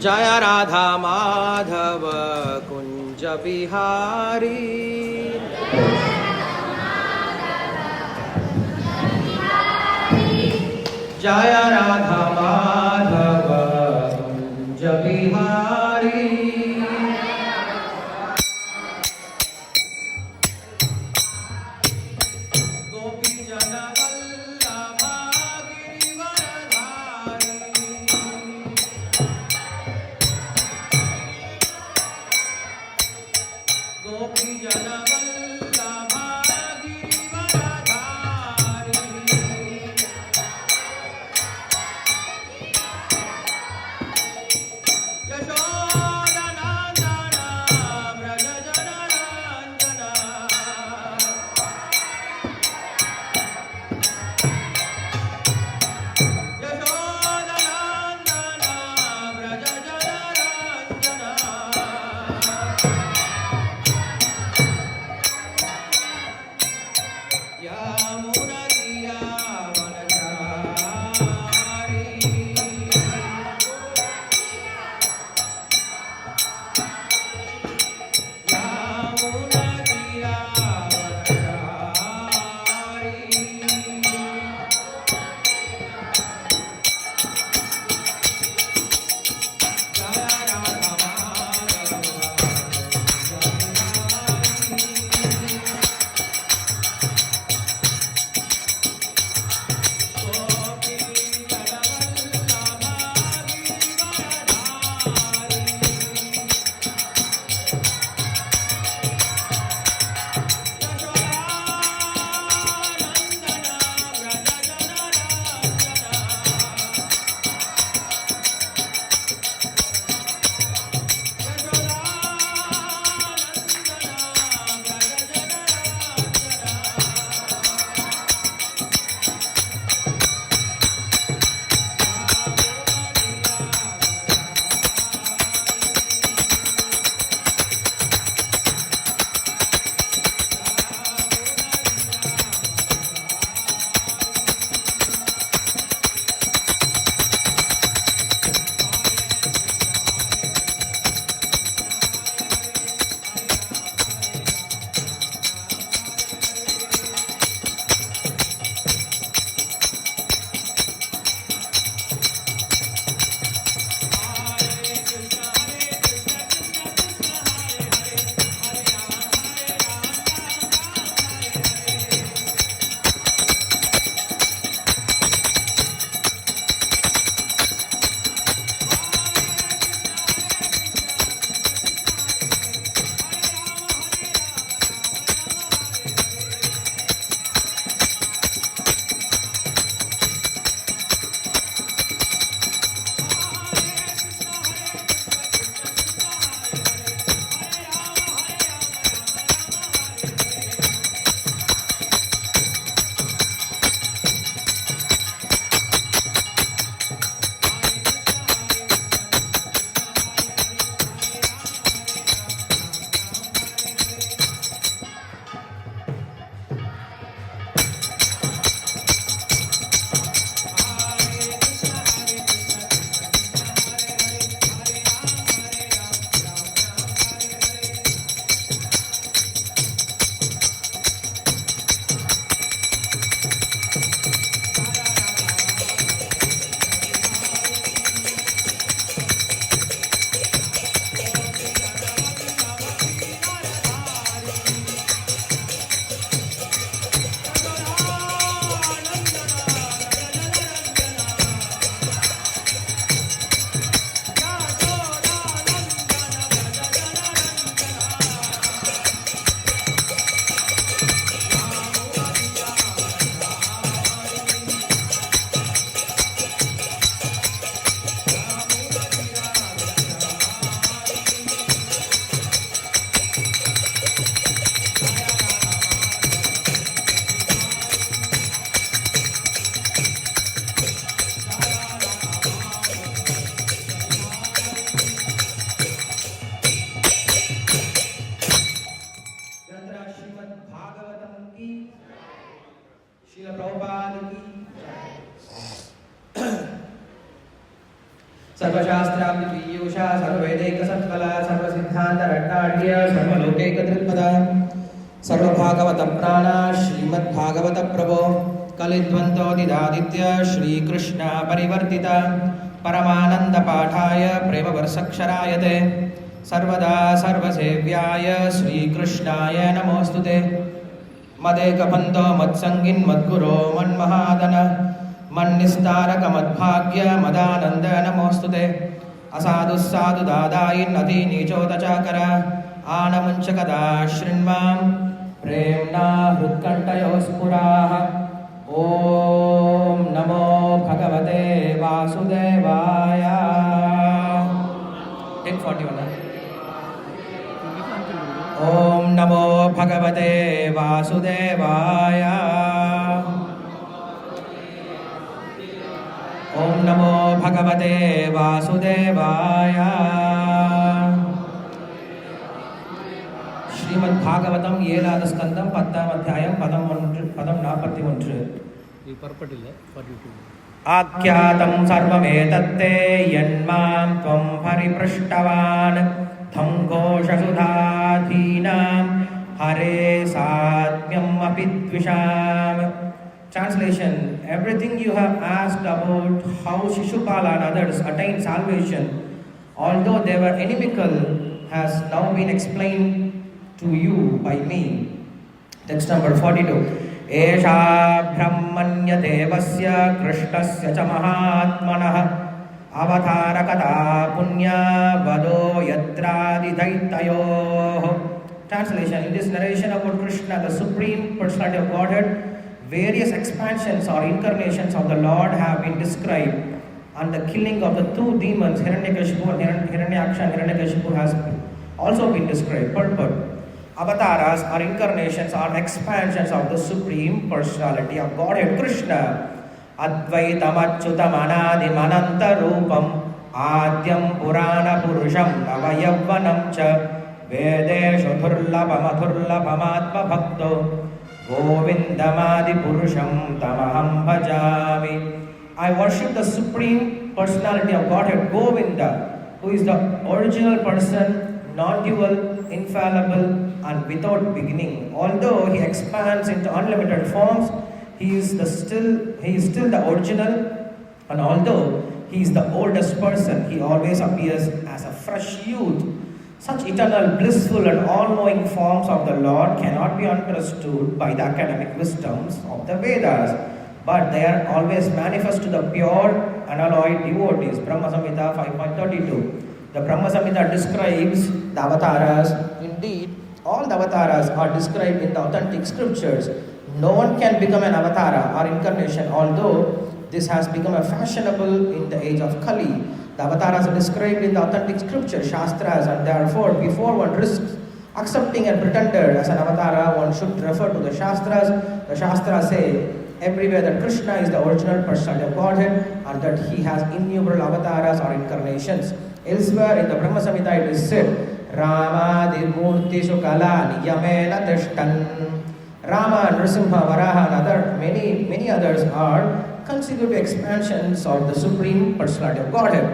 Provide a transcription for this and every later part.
जय राधा माधव कुंज बिहारी। जय राधा माधव कुंज बिहारी। गोपी जन वल्लभ गिरिवरधारी। गोपी जन वल्लभ गिरिवरधारी। यशोदनंदन व्रज जनरंजन। यशोदनंदन व्रज जनरंजन। यमुनतिया वनचारी। यमुनतिया सर्वशास्त्राब्धिपीयूषा सर्ववेदैकसत्फला सर्वसिद्धान्तरत्नाढ्य सर्वलोकैकदृक्पदा सर्वभागवतप्राणा श्रीमद्भागवतप्रभो कलिद्वन्द्वोदिदादित्य श्रीकृष्ण परिवर्तिता परमानन्दपाठाय प्रेमवर्षक्षराय ते सर्वदा सर्वसेव्याय श्रीकृष्णाय नमोऽस्तुते मदेकबन्धो मत्सङ्गिन् मद्गुरो मन्महादन मन्निस्तारकमद्भाग्य मदानन्द नमोऽस्तुते असाधुस्साधुदादायिन् अतिनीचोदचाकर आनमुञ्चकदा शृण्वां प्रेम्णा हृत्कण्ठयो स्फुराः ॐ नमो भगवते वासुदेवाय। टेक 41 ॐ नमो भगवते वासुदेवाय। ॐ नमो भगवते वासुदेवाय। श्रीमद्भागवतम 7வது ஸ்கந்தம் 10வது அத்தியாயம் பதம் 41 आख्यातं सर्वमेतत्ते यन्मां त्वं परिपृष्टवान् तं घोषसुधाधीनां हरे सात्म्यम् अपि द्विषाम्। Translation: everything you have asked about how Shishupala and others attained salvation, although they were inimical, has now been explained to you by me. Text number 42. एषा ब्रह्मण्यदेवस्य कृष्णस्य च महात्मनः अवतारकथा पुण्या वदो यत्रादिदैत्योः। Translation: in this narration about Krishna, the Supreme Personality of Godhead, various expansions or incarnations of the Lord have been described, and the killing of the two demons, Hiranyakashipu and Hiranyaksha and Hiranyakashipu, has also been described. Purport: avatars or incarnations or expansions of the Supreme Personality of Godhead Krishna. Advaitam achyutam anadim ananta rupam adyam purana purusham navayavvanam cha vedeshu dhurlabam adhurlabam atma bhakto govindamadi purusham tamaham bhajami. I worship the Supreme Personality of Godhead Govinda, who is the original person, non-dual, infallible, and without beginning. Although he expands into unlimited forms, he is still the original, and although he is the oldest person, he always appears as a fresh youth. Such eternal, blissful, and all-knowing forms of the Lord cannot be understood by the academic wisdoms of the Vedas, but they are always manifest to the pure, unalloyed devotees. Brahma Samhita 5.32. The Brahma Samhita describes the avatars. Indeed, all the avatars are described in the authentic scriptures. No one can become an avatara or incarnation, although this has become a fashionable in the age of Kali. The avatars are described in the authentic scripture, Shastras, and therefore, before one risks accepting a pretender as an avatara, one should refer to the Shastras. The Shastras say everywhere that Krishna is the original personality of Godhead and that he has innumerable avatars or incarnations. Elsewhere in the Brahma Samhita it is said, Ramadirmurtishu kala niyamena tishtan. Rama, Nrsimha, Varaha and many others are consecutive expansions of the Supreme Personality of Godhead.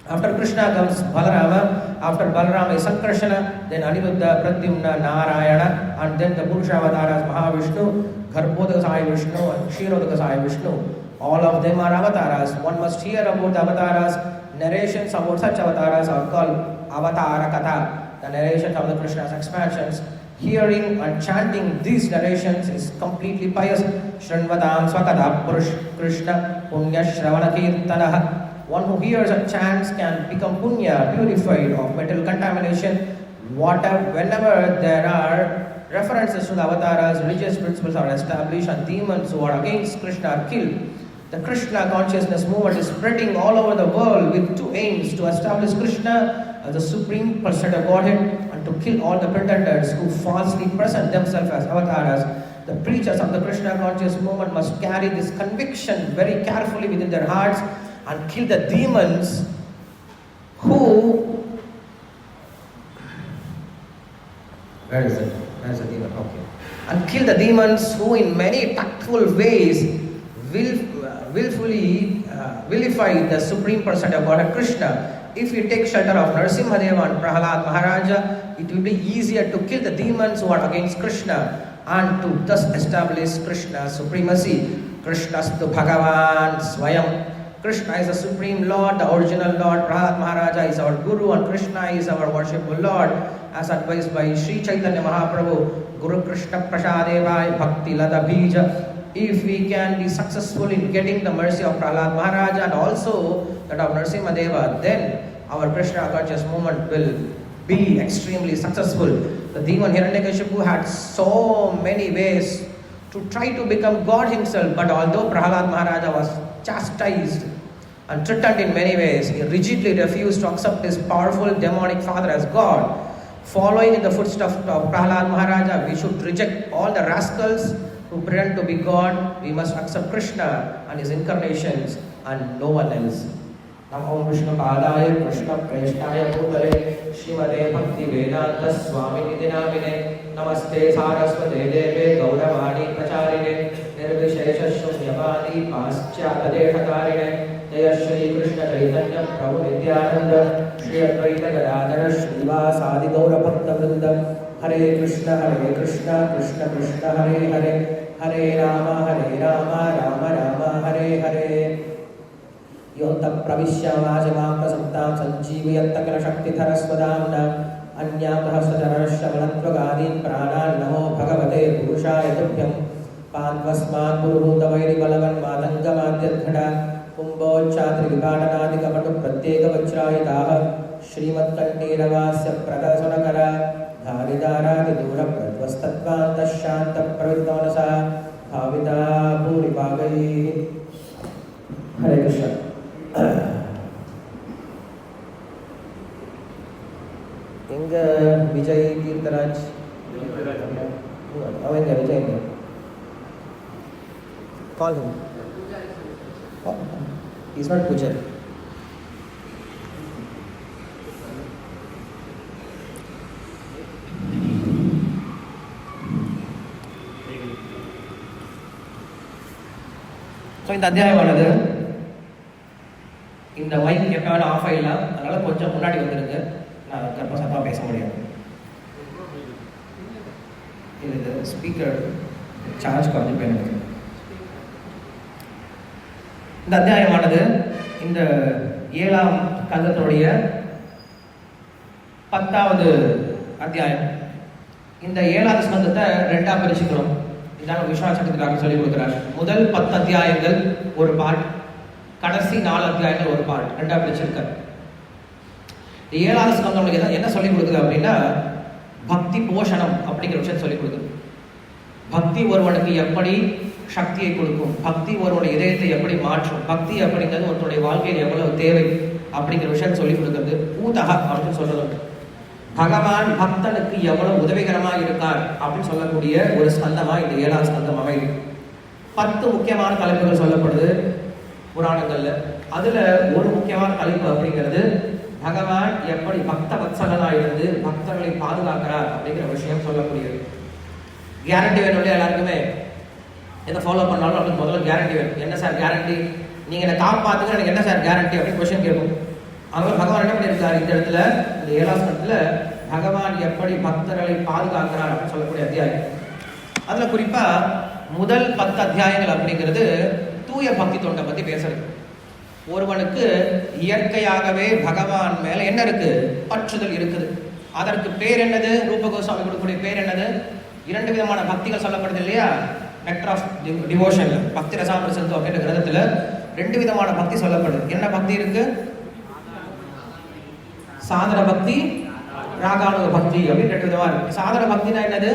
After Krishna comes Balarama, after Balarama is Sankarshana, then Aniruddha, Pradyumna, Narayana, and then the Purusha avatars Mahavishnu, Garbhodaka Sai Vishnu and Kshirodaka Sai Vishnu. All of them are avatars. One must hear about the avatars. Narrations about such avatars are called Avatara Katha, the narrations of the Krishna's expansions. Hearing and chanting these narrations is completely pious. Shranvatam Swakadha Purush Krishna Punya Shravana Kirtanah. One who hears and chants can become punya, purified of metal contamination. Whenever there are references to the avatars, religious principles are established and demons who are against Krishna are killed. The Krishna consciousness movement is spreading all over the world with two aims: to establish Krishna as the Supreme Personality of Godhead and to kill all the pretenders who falsely present themselves as avatars. The preachers of the Krishna conscious movement must carry this conviction very carefully within their hearts and kill the demons who... Where is it? Where is the demon? Okay. And kill the demons who in many tactful ways willfully vilify the supreme person of Godhead Krishna. If we take shelter of Narasimhadeva and Prahalad Maharaja, it will be easier to kill the demons who are against Krishna and to thus establish Krishna's supremacy. Krishnastu Bhagavan Swayam. Krishna is the supreme Lord, the original Lord. Prahalad Maharaja is our Guru and Krishna is our worshipful Lord, as advised by Sri Chaitanya Mahaprabhu. Guru Krishna Prasadevai Bhakti Lada Bija. If we can be successful in getting the mercy of Prahalad Maharaja and also that of Narasimhadeva, then our Krishna conscious movement will be extremely successful. The demon Hiranyakashipu had so many ways to try to become God himself, but although Prahalad Maharaja was chastised and threatened in many ways, he rigidly refused to accept his powerful demonic father as God. Following in the footsteps of Prahalad Maharaja, we should reject all the rascals who pretend to be God. We must accept Krishna and his incarnations and no one else. Namo Vishnu Padaya Krishna Preshtaya Bhutale Srimade Bhakti Vedanta Swami Nidinamine Namaste Saraswate Deve Gauravani Pracharine Nirvishesha Shunyavadi Paschata Deshakarine Jaya Shri Krishna Chaitanya Prabhu Nityananda Shri Advaita Gadadhara Srivasadi Gaura Bhakta Vrinda Hare Krishna Krishna Krishna Hare Hare Hare Rama Rama Hare Hare Yonta Pravishya Vajama Prasaptam Sanjeevayanta Kala Shakti Tharaswadamna Anyamah Sajarasya Manatvagadin Prana Namo Bhagavate Purushaya Tubhyam Panvasman Puruhuta Vairi Balavan Matanga Madhyadhada Kumbo Chatri Vipadanadi Kapatu Pratyeka Vajrayataha Srimad Kantiravasya Prakasanakara Dharidara Vidura Pradvastattvanta Shanta Pravitavanasa Bhavita Puripagai. Hare Krishna. எங்க விஜய் கீர்த்தராஜ் அவன் எங்க விஜய் எங்க கால் him. He's not Pujari. So இந்த அத்தியாயமானது இந்த mic எப்போ வேணால் of ஆகிடலாம், அதனால் கொஞ்சம் முன்னாடி வந்துடுங்க, நான் கர்ப்பசத்தமாக பேச முடியாது. இது ஸ்பீக்கர் சார்ஜ் குறைஞ்சி போயிருக்கு. இந்த அத்தியாயமானது இந்த 7ஆம் கந்தத்தினுடைய 10வது அத்தியாயம். இந்த 7வது ஸ்கந்தத்தை 2ஆக பிரிச்சுக்கிறோம். இதான் விஸ்வநாத சக்கரவர்த்தி சொல்லிக் கொடுக்குறார். முதல் 10 அத்தியாயங்கள் ஒரு பார்ட், கடைசி 4 அத்தியாயங்கள் ஒரு பார்ட், 2ஆக பிரிச்சிருக்கார். 7வது ஸ்கந்தம் நம்மளுக்கு என்ன சொல்லிக் கொடுக்குது அப்படின்னா, பக்தி போஷணம் அப்படிங்கிற விஷயம் சொல்லிக் கொடுக்குது. பக்தி ஒருவனுக்கு எப்படி சக்தியை கொடுக்கும், பக்தி ஒருவனுடைய இதயத்தை எப்படி மாற்றும், பக்தி அப்படிங்கிறது ஒருத்தருடைய வாழ்க்கையில் எவ்வளவு தேவை அப்படிங்கிற விஷயம் சொல்லிக் கொடுக்குறது. ஊதக அப்படின்னு சொல்றது பகவான் பக்தனுக்கு எவ்வளவு உதவிகரமாக இருக்கார் அப்படின்னு சொல்லக்கூடிய ஒரு ஸ்கந்தமா இந்த 7வது ஸ்கந்தம் அமைது. 10 முக்கியமான தலைப்புகள் சொல்லப்படுது புராணங்கள்ல. அதுல ஒரு முக்கியமான தலைப்பு அப்படிங்கிறது பகவான் எப்படி பக்த வத்சலனா இருந்து பக்தர்களை பாதுகாக்கிறார் அப்படிங்கிற விஷயம் சொல்லக்கூடியது. கேரண்டி வேணும் இல்லையா எல்லாருக்குமே, எதை ஃபாலோ பண்ணாலும் அப்படின்னு முதல்ல கேரண்டி வேணும். என்ன சார் கேரண்டி, நீங்க என்னை காப்பாத்துங்க, எனக்கு என்ன சார் கேரண்டி அப்படின்னு கொஸ்டின் கேட்கும். அவங்க பகவான் என்ன பண்ணியிருக்காரு இந்த இடத்துல, இந்த 7வது ஸ்கந்தத்துல பகவான் எப்படி பக்தர்களை பாதுகாக்கிறார் அப்படின்னு சொல்லக்கூடிய அத்தியாயம். அதுல குறிப்பா முதல் 10 அத்தியாயங்கள் அப்படிங்கிறது தூய பக்தி தொண்டை பத்தி பேசுறது. ஒருவனுக்கு இயற்கையாகவே பகவான் மேல என்ன இருக்கு, பற்றுதல் இருக்குது. அதற்கு பேர் என்னது, ரூப கோஸ்வாமி கொடுக்கக்கூடிய பேர் என்னது, 2 விதமான பக்திகள் சொல்லப்படுது இல்லையா. நெக்டர் ஆஃப் டிவோஷன் பக்தி ரசாமிரசத்து அப்படின்ற கிரந்தத்துல 2 விதமான பக்தி சொல்லப்படுது. என்ன பக்தி இருக்கு, சாதன பக்தி, ராகானுக பக்தி அப்படின்னு 2 விதமா இருக்கு. சாதன பக்தினா என்னது,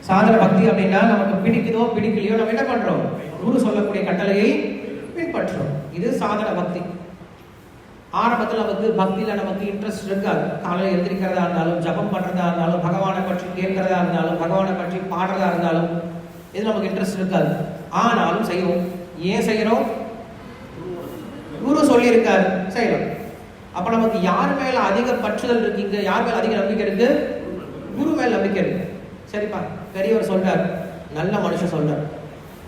சாதன பக்தி அப்படின்னா நமக்கு பிடிக்குதோ பிடிக்கலையோ நம்ம என்ன பண்றோம், குரு சொல்லக்கூடிய கட்டளையை பின்பற்றோம். இது சாதன பக்தி. ஆரம்பத்தில் நமக்கு பக்தியில நமக்கு இன்ட்ரெஸ்ட் இருக்காது. காலையில் எழுந்திரிக்கிறதா இருந்தாலும், ஜபம் பண்றதா இருந்தாலும், பகவானை பற்றி கேட்கறதா இருந்தாலும், பகவானை பற்றி பாடுறதா இருந்தாலும், இது நமக்கு இன்ட்ரெஸ்ட் இருக்காது. ஆனாலும் செய்வோம். ஏன் செய்யறோம், குரு சொல்லி இருக்காரு செய்யறோம். அப்ப நமக்கு யார் மேல அதிக பற்றுதல் இருக்கீங்க, யார் மேல அதிக நம்பிக்கை இருக்கு, குரு மேல நம்பிக்கை இருக்கு. சரிப்பா, பெரியவர் சொல்றார், நல்ல மனுஷன் சொல்றார்,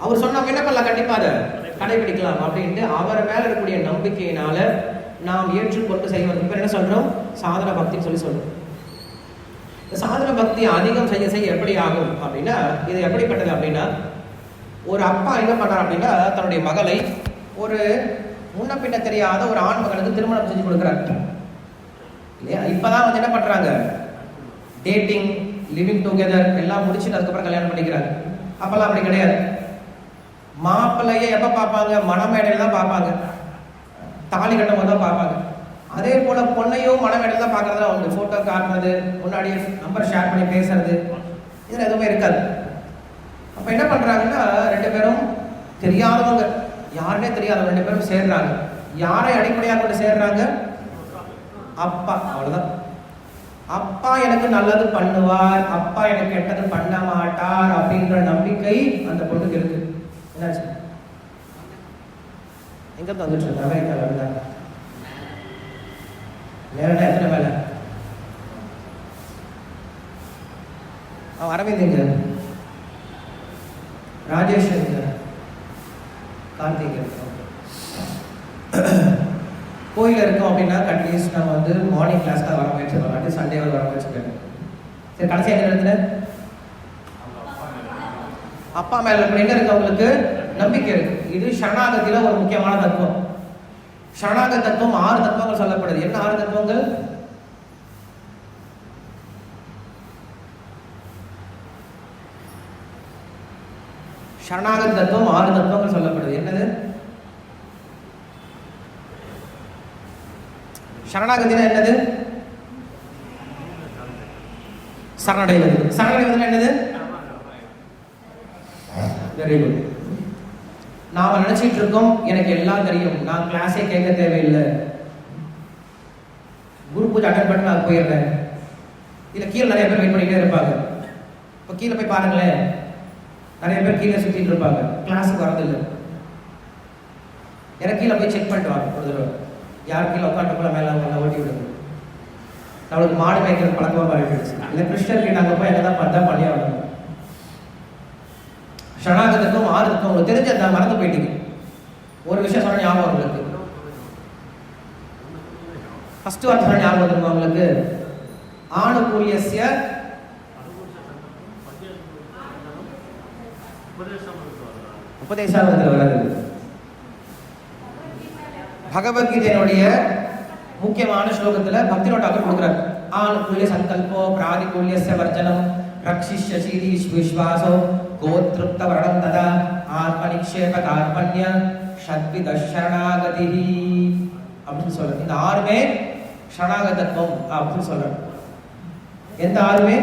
அவர் சொன்னா என்ன பண்ணலாம், கண்டிப்பா அதை கடைபிடிக்கலாம் அப்படின்ட்டு அவர் மேல இருக்கக்கூடிய நம்பிக்கையினால நாம் ஏற்றுக்கொண்டு செய்வது பேர் என்ன சொல்றோம்? சாதன பக்தின்னு சொல்லி சொல்றோம். சாதன பக்தி அதிகம் செய்ய செய்ய எப்படி ஆகும் அப்படின்னா, இது எப்படிப்பட்டது அப்படின்னா, ஒரு அப்பா என்ன பண்றார் அப்படின்னா, தன்னுடைய மகளை ஒரு முன்ன பின்ன தெரியாத ஒரு ஆண் மகனுக்கு திருமணம் செஞ்சு கொடுக்குறாரு இல்லையா? இப்பதான் வந்து என்ன பண்றாங்க, டேட்டிங், லிவிங் டுகெதர் எல்லாம் முடிச்சுட்டு அதுக்கப்புறம் கல்யாணம் பண்ணிக்கிறாங்க. அப்பெல்லாம் அப்படி கிடையாது. மாப்பிள்ளையே எப்ப பார்ப்பாங்க? மணமேடையில தான் பார்ப்பாங்க, தாலி கட்டும் போது தான் பார்ப்பாங்க. அதே போல பொண்ணையும் மணமேடையில தான் பார்க்கறதுல அவங்க போட்டோ காட்டுறது, முன்னாடியே நம்பர் ஷேர் பண்ணி பேசுறது, இதுல எதுவுமே இருக்காது. அப்ப என்ன பண்றாங்கன்னா, ரெண்டு பேரும் தெரியாதவங்க, யாருன்னே தெரியாதவங்க ரெண்டு பேரும் சேர்றாங்க. யாரை அடிப்படையாக கொண்டு சேர்றாங்க? அப்பா. அவ்வளவுதான். அப்பா எனக்கு நல்லது பண்ணுவார், அப்பா எனக்கு கெட்டது பண்ண மாட்டார் அப்படின்ற நம்பிக்கை அந்த பொண்ணுக்கு இருக்கு. என்னாச்சு? எங்க வந்துட்டு இருக்கு? அமெரிக்கால இருந்தாங்க. நேரடா எத்தனை வேலை? அரவிந்த் எங்க? ராஜேஷ் எங்க? கார்த்திக். கோயிலில் இருக்கோம் அப்படின்னா கண்டினியூஸ் நம்ம வந்து மார்னிங் கிளாஸ் தான் வர முயற்சி பண்ணலாம், சண்டே வர முயற்சி பண்ணேன். சரி, கடைசி எந்த இடத்துல அப்பா மேல என்ன இருக்கு? அவங்களுக்கு நம்பிக்கை இருக்கு. இது சரணாகதியில ஒரு முக்கியமான தத்துவம். சரணாகதி தத்துவம் 6 தத்துவங்கள் சொல்லப்படுது. என்ன 6 தத்துவங்கள்? சரணாகதி தத்துவம் 6 தத்துவங்கள் சொல்லப்படுது. என்னது சரணாகதினா? என்னது? சரணடைவது. சரணடைவதுனா என்னது? Very good. நாம நினைச்சிட்டு இருக்கோம் எனக்கு எல்லாம் தெரியும், நான் கிளாஸே கேட்க தேவையில்லை, குரு பூஜை அட்டன் பண்ணி நான் போயிடுறேன். இதுல கீழே நிறைய பேர் வெயிட் பண்ணிட்டே இருப்பாங்க. இப்போ கீழே போய் பாருங்களேன், நிறைய பேர் கீழே சுத்திட்டு இருப்பாங்க, கிளாஸுக்கு வரதில்லை. எனக்கு கீழே போய் செக் பண்ணிட்டு வாங்க ஒரு தடவை. யார் கீழே உட்காந்துக்குள்ள மேலே அவங்க ஓட்டி விடுங்க. நம்மளுக்கு மாடு மேய்க்கிறது பழக்கமாக மாறிடுச்சு. இல்லை கிறிஸ்டர் கிட்ட அங்கே போய் என்னதான் பார்த்தா பண்ணியா விடுங்க. சரணாகதத்துக்கும் 6 தத்துவம் உங்களுக்கு தெரிஞ்ச மறந்து போயிட்டீங்க. ஒரு விஷயம் சொன்ன ஞாபகம் உங்களுக்கு. ஃபர்ஸ்ட் வார்த்தை சொன்ன ஞாபகம் வந்துருமா உங்களுக்கு? ஆணுகூல்யஸ்ய உபதேசாவத்தில் வராது. பகவத்கீதையினுடைய முக்கியமான ஸ்லோகத்துல பக்தி நோட்டாக கொடுக்குறார். ஆணுகூல்ய சங்கல்போ பிராதிகூல்யஸ்ய வர்ஜனம் ரக்ஷிஷ்யசி விஸ்வாசோ கோத்ருப்த வரணம் ததா ஆத்மநிக்ஷேப கார்பண்ய ஷத்வித சரணாகதி அப்படின்னு சொல்ற. இந்த 6மே சரணாகதத்துவம் அப்படின்னு சொல்ற. எந்த 6மே?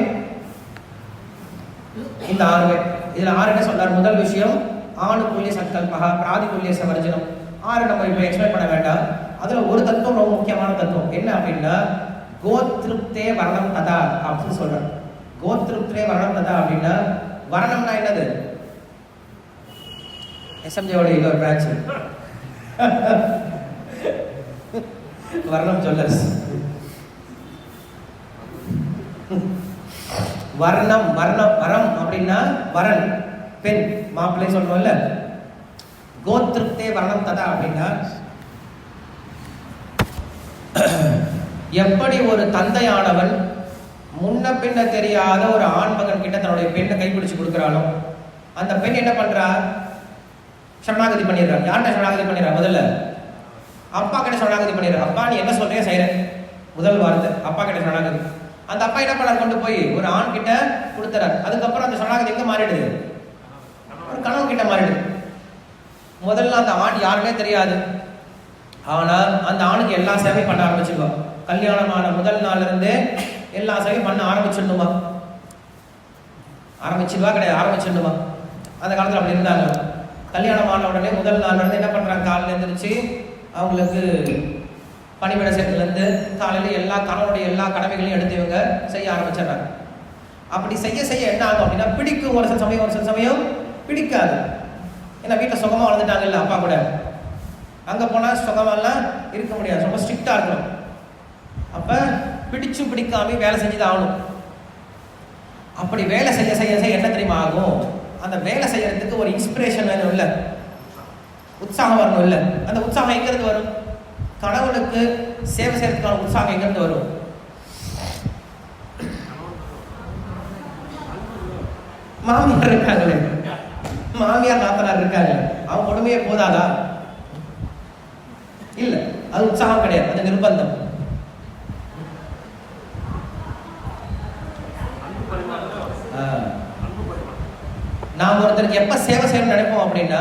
இந்த 6மே. இதுல 6 என்ன சொல்றார்? முதல் விஷயம் ஆணுகூல்ய சங்கல்பா பிராதிகூல்யஸ்ய வர்ஜனம். 6 நம்ம இப்ப எக்ஸ்பிளைன் பண்ண வேண்டாம். அதுல ஒரு தத்துவம் ரொம்ப முக்கியமான தத்துவம். என்ன அப்படின்னா கோத்ருப்தே வரணம் ததா அப்படின்னு சொல்றார். கோத்ருப்தே வரணம் ததா அப்படின்னா வரணம்னா என்னது? எஸ்எம்ஜியோட இது ஒரு பிரான்ச் வரணம் ஜுவல்லர்ஸ். வர்ணம் வர்ணம் வரம் அப்படின்னா வரன் பெண் மாப்பிள்ளை சொல்லுவோம்ல. கோத்ருப்தே வரணம் ததா அப்படின்னா எப்படி ஒரு தந்தையானவன் முன்ன பின்ன தெரியாத ஒரு ஆண்மகன் கிட்ட தன்னுடைய பெண்ணை கைப்பிடிச்சு கொடுக்கிறானோ, அந்த பெண் என்ன பண்றா? சரணாகதி பண்ணிடுறா. யார்கிட்ட சரணாகதி பண்ணிடுறா? முதல்ல அப்பா கிட்ட சரணாகதி பண்ணிடுறா. அப்பா நீ என்ன சொல்றியா செய்யற, முதல் வார்த்தை அப்பா கிட்ட சரணாகதி. அந்த அப்பா என்ன பண்ணார்? கொண்டு போய் ஒரு ஆண் கிட்ட கொடுத்துறார். அதுக்கப்புறம் அந்த சரணாகதி எங்க மாறிடுது? ஒரு கணவன் கிட்ட மாறிடுது. முதல்ல அந்த ஆண் யாருமே தெரியாது, ஆனா அந்த ஆணுக்கு எல்லா சேவையும் பண்ண ஆரம்பிச்சிருவான். கல்யாணமான முதல் நாள்ல இருந்தே எல்லா சேவையும் பண்ண ஆரம்பிச்சிடணுமா? ஆரம்பிச்சிருவா கிடையாது, ஆரம்பிச்சிடணுமா? அந்த காலத்துல அப்படி இருந்தாங்க. கல்யாணமான உடனே முதல் நாள்ல இருந்து என்ன பண்றாங்க? காலையில எழுந்திரிச்சு அவங்களுக்கு பணிவிட சேர்த்துல இருந்து காலையில எல்லா கணவனுடைய எல்லா கடமைகளையும் எடுத்து இவங்க செய்ய ஆரம்பிச்சிடுறாங்க. அப்படி செய்ய செய்ய என்ன ஆகும் அப்படின்னா பிடிக்கும். ஒரு சில சமயம் ஒரு சில சமயம் பிடிக்காது. ஏன்னா வீட்டில் சுகமா வளர்ந்துட்டாங்கல்ல அப்பா கூட, அங்க போனா சுகமெல்லாம் இருக்க முடியாது, ரொம்ப ஸ்ட்ரிக்டா இருக்கணும். அப்ப பிடிச்சும் பிடிக்காம வேலை செஞ்சுதான் ஆகணும். அப்படி வேலை செய்ய செய்ய செய்ய என்ன தெரியுமா ஆகும்? அந்த வேலை செய்யறதுக்கு ஒரு இன்ஸ்பிரேஷன் வேணும் இல்ல? உற்சாகம் வரணும் இல்லை? அந்த உற்சாகம் எங்கிருந்து வரும்? கணவனுக்கு சேவை செய்யறதுக்கான உற்சாகம் எங்கிருந்து வரும்? மாமியார் இருக்காங்களே, மாமியார் நாத்தனார் இருக்காங்க, அவங்க உடமையே போதாதா? இல்ல, அது உற்சாகம் கிடையாது, அது நிர்பந்தம். நாம் ஒருத்தருக்கு எப்ப சேவை செய்யணும்னு நினைப்போம் அப்படின்னா,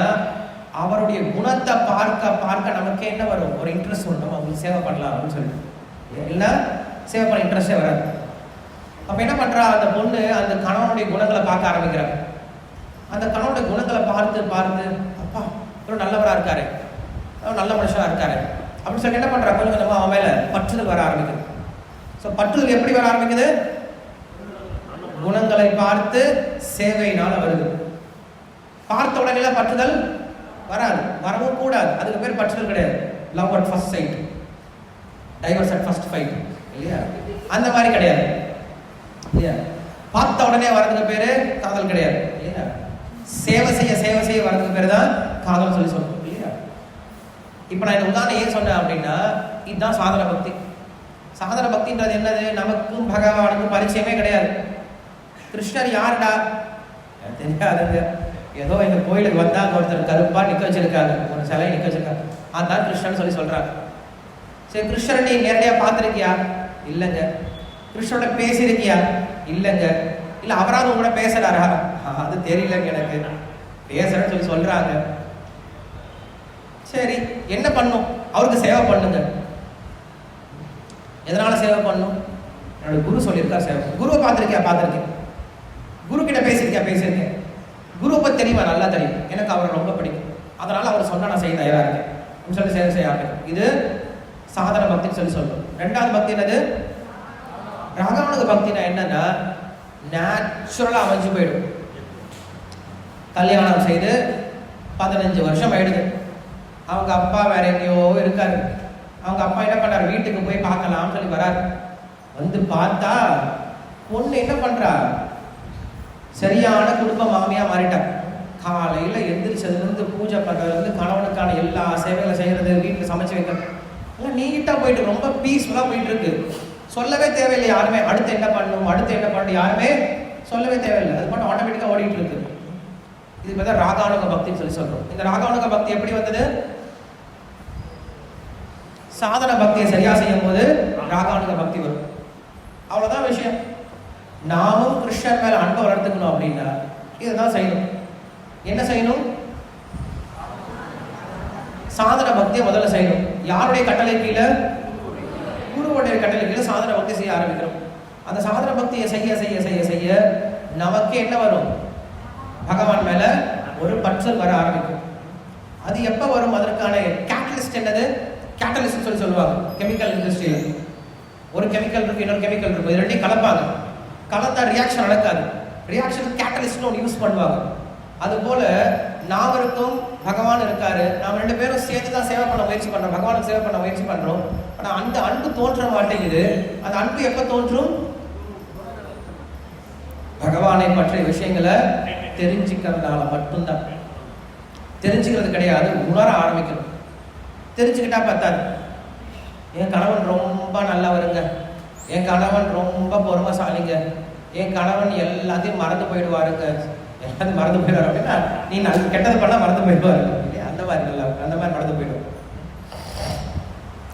அவருடைய குணத்தை பார்க்க பார்க்க நமக்கு என்ன வரும்? ஒரு இன்ட்ரெஸ்ட் வரும், நம்ம அவங்களுக்கு சேவை பண்ணலாம் அப்படின்னு சொல்லிட்டு. இல்லைன்னா சேவை பண்ண இன்ட்ரெஸ்டே வராது. அப்ப என்ன பண்றா அந்த பொண்ணு? அந்த கணவனுடைய குணங்களை பார்க்க ஆரம்பிக்கிறாங்க. அந்த கணவனுடைய குணங்களை பார்த்து பார்த்து, அப்பா இவரும் நல்லவரா இருக்காரு, அவர் நல்ல மனுஷனா இருக்காரு அப்படின்னு சொல்லி என்ன பண்றா? கொஞ்சம் கொஞ்சமா அவன் மேல பற்றுதல் வர ஆரம்பிக்குது. ஸோ பற்றுதல் எப்படி வர ஆரம்பிக்குது? குணங்களை பார்த்து சேவையினால வருது. பார்த்த உடனே பற்றுதல் வராது, வரவும் கூடாது. அதுக்கு பேர் பற்றுதல் கிடையாது. Love at first sight, divorce at first fight, இல்லையா? அந்த மாதிரி கிடையாது, இல்லையா? பார்த்த உடனே வரதுக்கு பேரு காதல் கிடையாது, இல்லையா? சேவை செய்ய வரதுக்கு பேரு தான் காதல் சொல்லி சொல்றோம், இல்லையா? இப்ப நான் இந்த உதாரணம் ஏன் சொன்னேன் அப்படின்னா, இதுதான் சாதன பக்தி. சாதன பக்தின்றது என்னது? நமக்கும் பகவானுக்கும் பரிச்சயமே கிடையாது. கிருஷ்ணர் யாருடா தெரியாதுங்க. ஏதோ எங்க கோயிலுக்கு வந்தாங்க, ஒருத்தர் கருப்பா நிக்க வச்சிருக்காங்க, ஒரு சிலையை நிக்க வச்சிருக்காங்க, அதான் கிருஷ்ணன் சொல்லி சொல்றாங்க. சரி, கிருஷ்ணர் நீ நேரடியா பார்த்திருக்கியா? இல்லைங்க. கிருஷ்ணோட பேசியிருக்கியா? இல்லைங்க. இல்ல அவராது உங்களோட பேசுறாரா? அது தெரியலங்க எனக்கு, பேசுறேன்னு சொல்லி சொல்றாங்க. சரி, என்ன பண்ணும்? அவருக்கு சேவை பண்ணுங்க. எதனால சேவை பண்ணும்? என்னோட குரு சொல்லியிருக்கார் சேவை. குருவை பார்த்திருக்கேன். குரு கிட்ட பேசியிருக்கேன். குருவை பத்தி தெரியுமா? நல்லா தெரியும். எனக்கு அவரை ரொம்ப பிடிக்கும், அதனால அவர் சொன்னா நான் செய்ய தயாரா இருக்கேன் சொல்லி சேவை செய்ய ஆரம்பிக்கும். இது சாதன பக்தின்னு சொல்லி சொல்றோம். ரெண்டாவது பக்தி என்னது? ராகானுக பக்தினா என்னன்னா, நேச்சுரலா அமைஞ்சு போயிடும். கல்யாணம் செய்து 15 வருஷம் ஆயிடுது. அவங்க அப்பா வேற எங்கேயோ இருக்காரு. அவங்க அப்பா என்ன பண்றாரு? வீட்டுக்கு போய் பார்க்கலாம்னு சொல்லி வராரு. வந்து பார்த்தா பொண்ணு என்ன பண்றா? சரியான குடும்ப மாமியா மாறிட்டார். காலையில எந்திரிச்சதுலேருந்து பூஜை பண்றதுலேருந்து கணவனுக்கான எல்லா சேவைகளை செய்யறது, வீட்டுல சமைச்சு வைக்கிறது, நீட்டா போயிட்டு ரொம்ப பீஸ்ஃபுல்லா போயிட்டு இருக்கு. சொல்லவே தேவையில்லை யாருமே. அடுத்து என்ன பண்ணணும் யாருமே சொல்லவே தேவையில்லை. அது மட்டும் ஆட்டோமேட்டிக்கா ஓடிட்டு இருக்கு. இது பார்த்தா ராகானுக பக்தின்னு சொல்லி சொல்றோம். இந்த ராகானுக பக்தி எப்படி வந்தது? சாதன பக்தியை சரியா செய்யும் போது ராகானுக பக்தி வரும். அவ்வளவுதான் விஷயம். நாமும் கிருஷ்ணன் மேல அன்பை வளர்த்துக்கணும் அப்படின்னா இதுதான் செய்யணும். என்ன செய்யணும்? சாதன பக்தியை முதல்ல செய்யணும். யாருடைய கட்டளை கீழே? குருவுடைய கட்டளை கீழே சாதன பக்தி செய்ய ஆரம்பிக்கிறோம். அந்த சாதன பக்தியை செய்ய நமக்கு என்ன வரும்? பகவான் மேல ஒரு பற்றல் வர ஆரம்பிக்கும். அது எப்ப வரும்? அதற்கான கேட்டலிஸ்ட் என்னது? கேட்டலிஸ்ட் சொல்லி சொல்லுவாங்க கெமிக்கல் இண்டஸ்ட்ரியில. ஒரு கெமிக்கல் இருக்கு, இன்னொரு கெமிக்கல் இருக்கு, இது ரெண்டையும் கலப்பாங்க. கலந்தா ரியாக்ஷன் நடக்காது. ரியாக்ஷன் கேட்டலிஸ்ட் ஒன்று யூஸ் பண்ணுவாங்க. அதுபோல நாமருக்கும் பகவான் இருக்காரு. நாம் 2 பேரும் சேர்த்து தான் சேவை பண்ண முயற்சி பண்றோம், பகவானுக்கு சேவை பண்ண முயற்சி பண்றோம். ஆனா அந்த அன்பு தோன்ற மாட்டேங்குது. அந்த அன்பு எப்ப தோன்றும்? பகவானை பற்றிய விஷயங்களை தெரிஞ்சுக்கிறதுனால மட்டும்தான். தெரிஞ்சுக்கிறது கிடையாது, உணர ஆரம்பிக்கணும். தெரிஞ்சுக்கிட்டா பார்த்தாரு. என் கணவன் ரொம்ப நல்லவருங்க, என் கணவன் ரொம்ப பொறுமைசாலிங்க, என் கணவன் எல்லாத்தையும் மறந்து போயிடுவாருங்க, எல்லாத்தையும் மறந்து போயிடுவார் அப்படின்னா நீ கெட்டது பண்ணா மறந்து போயிடுவாரு இல்லையா? அந்த மாதிரி மறந்து போயிடுவார்.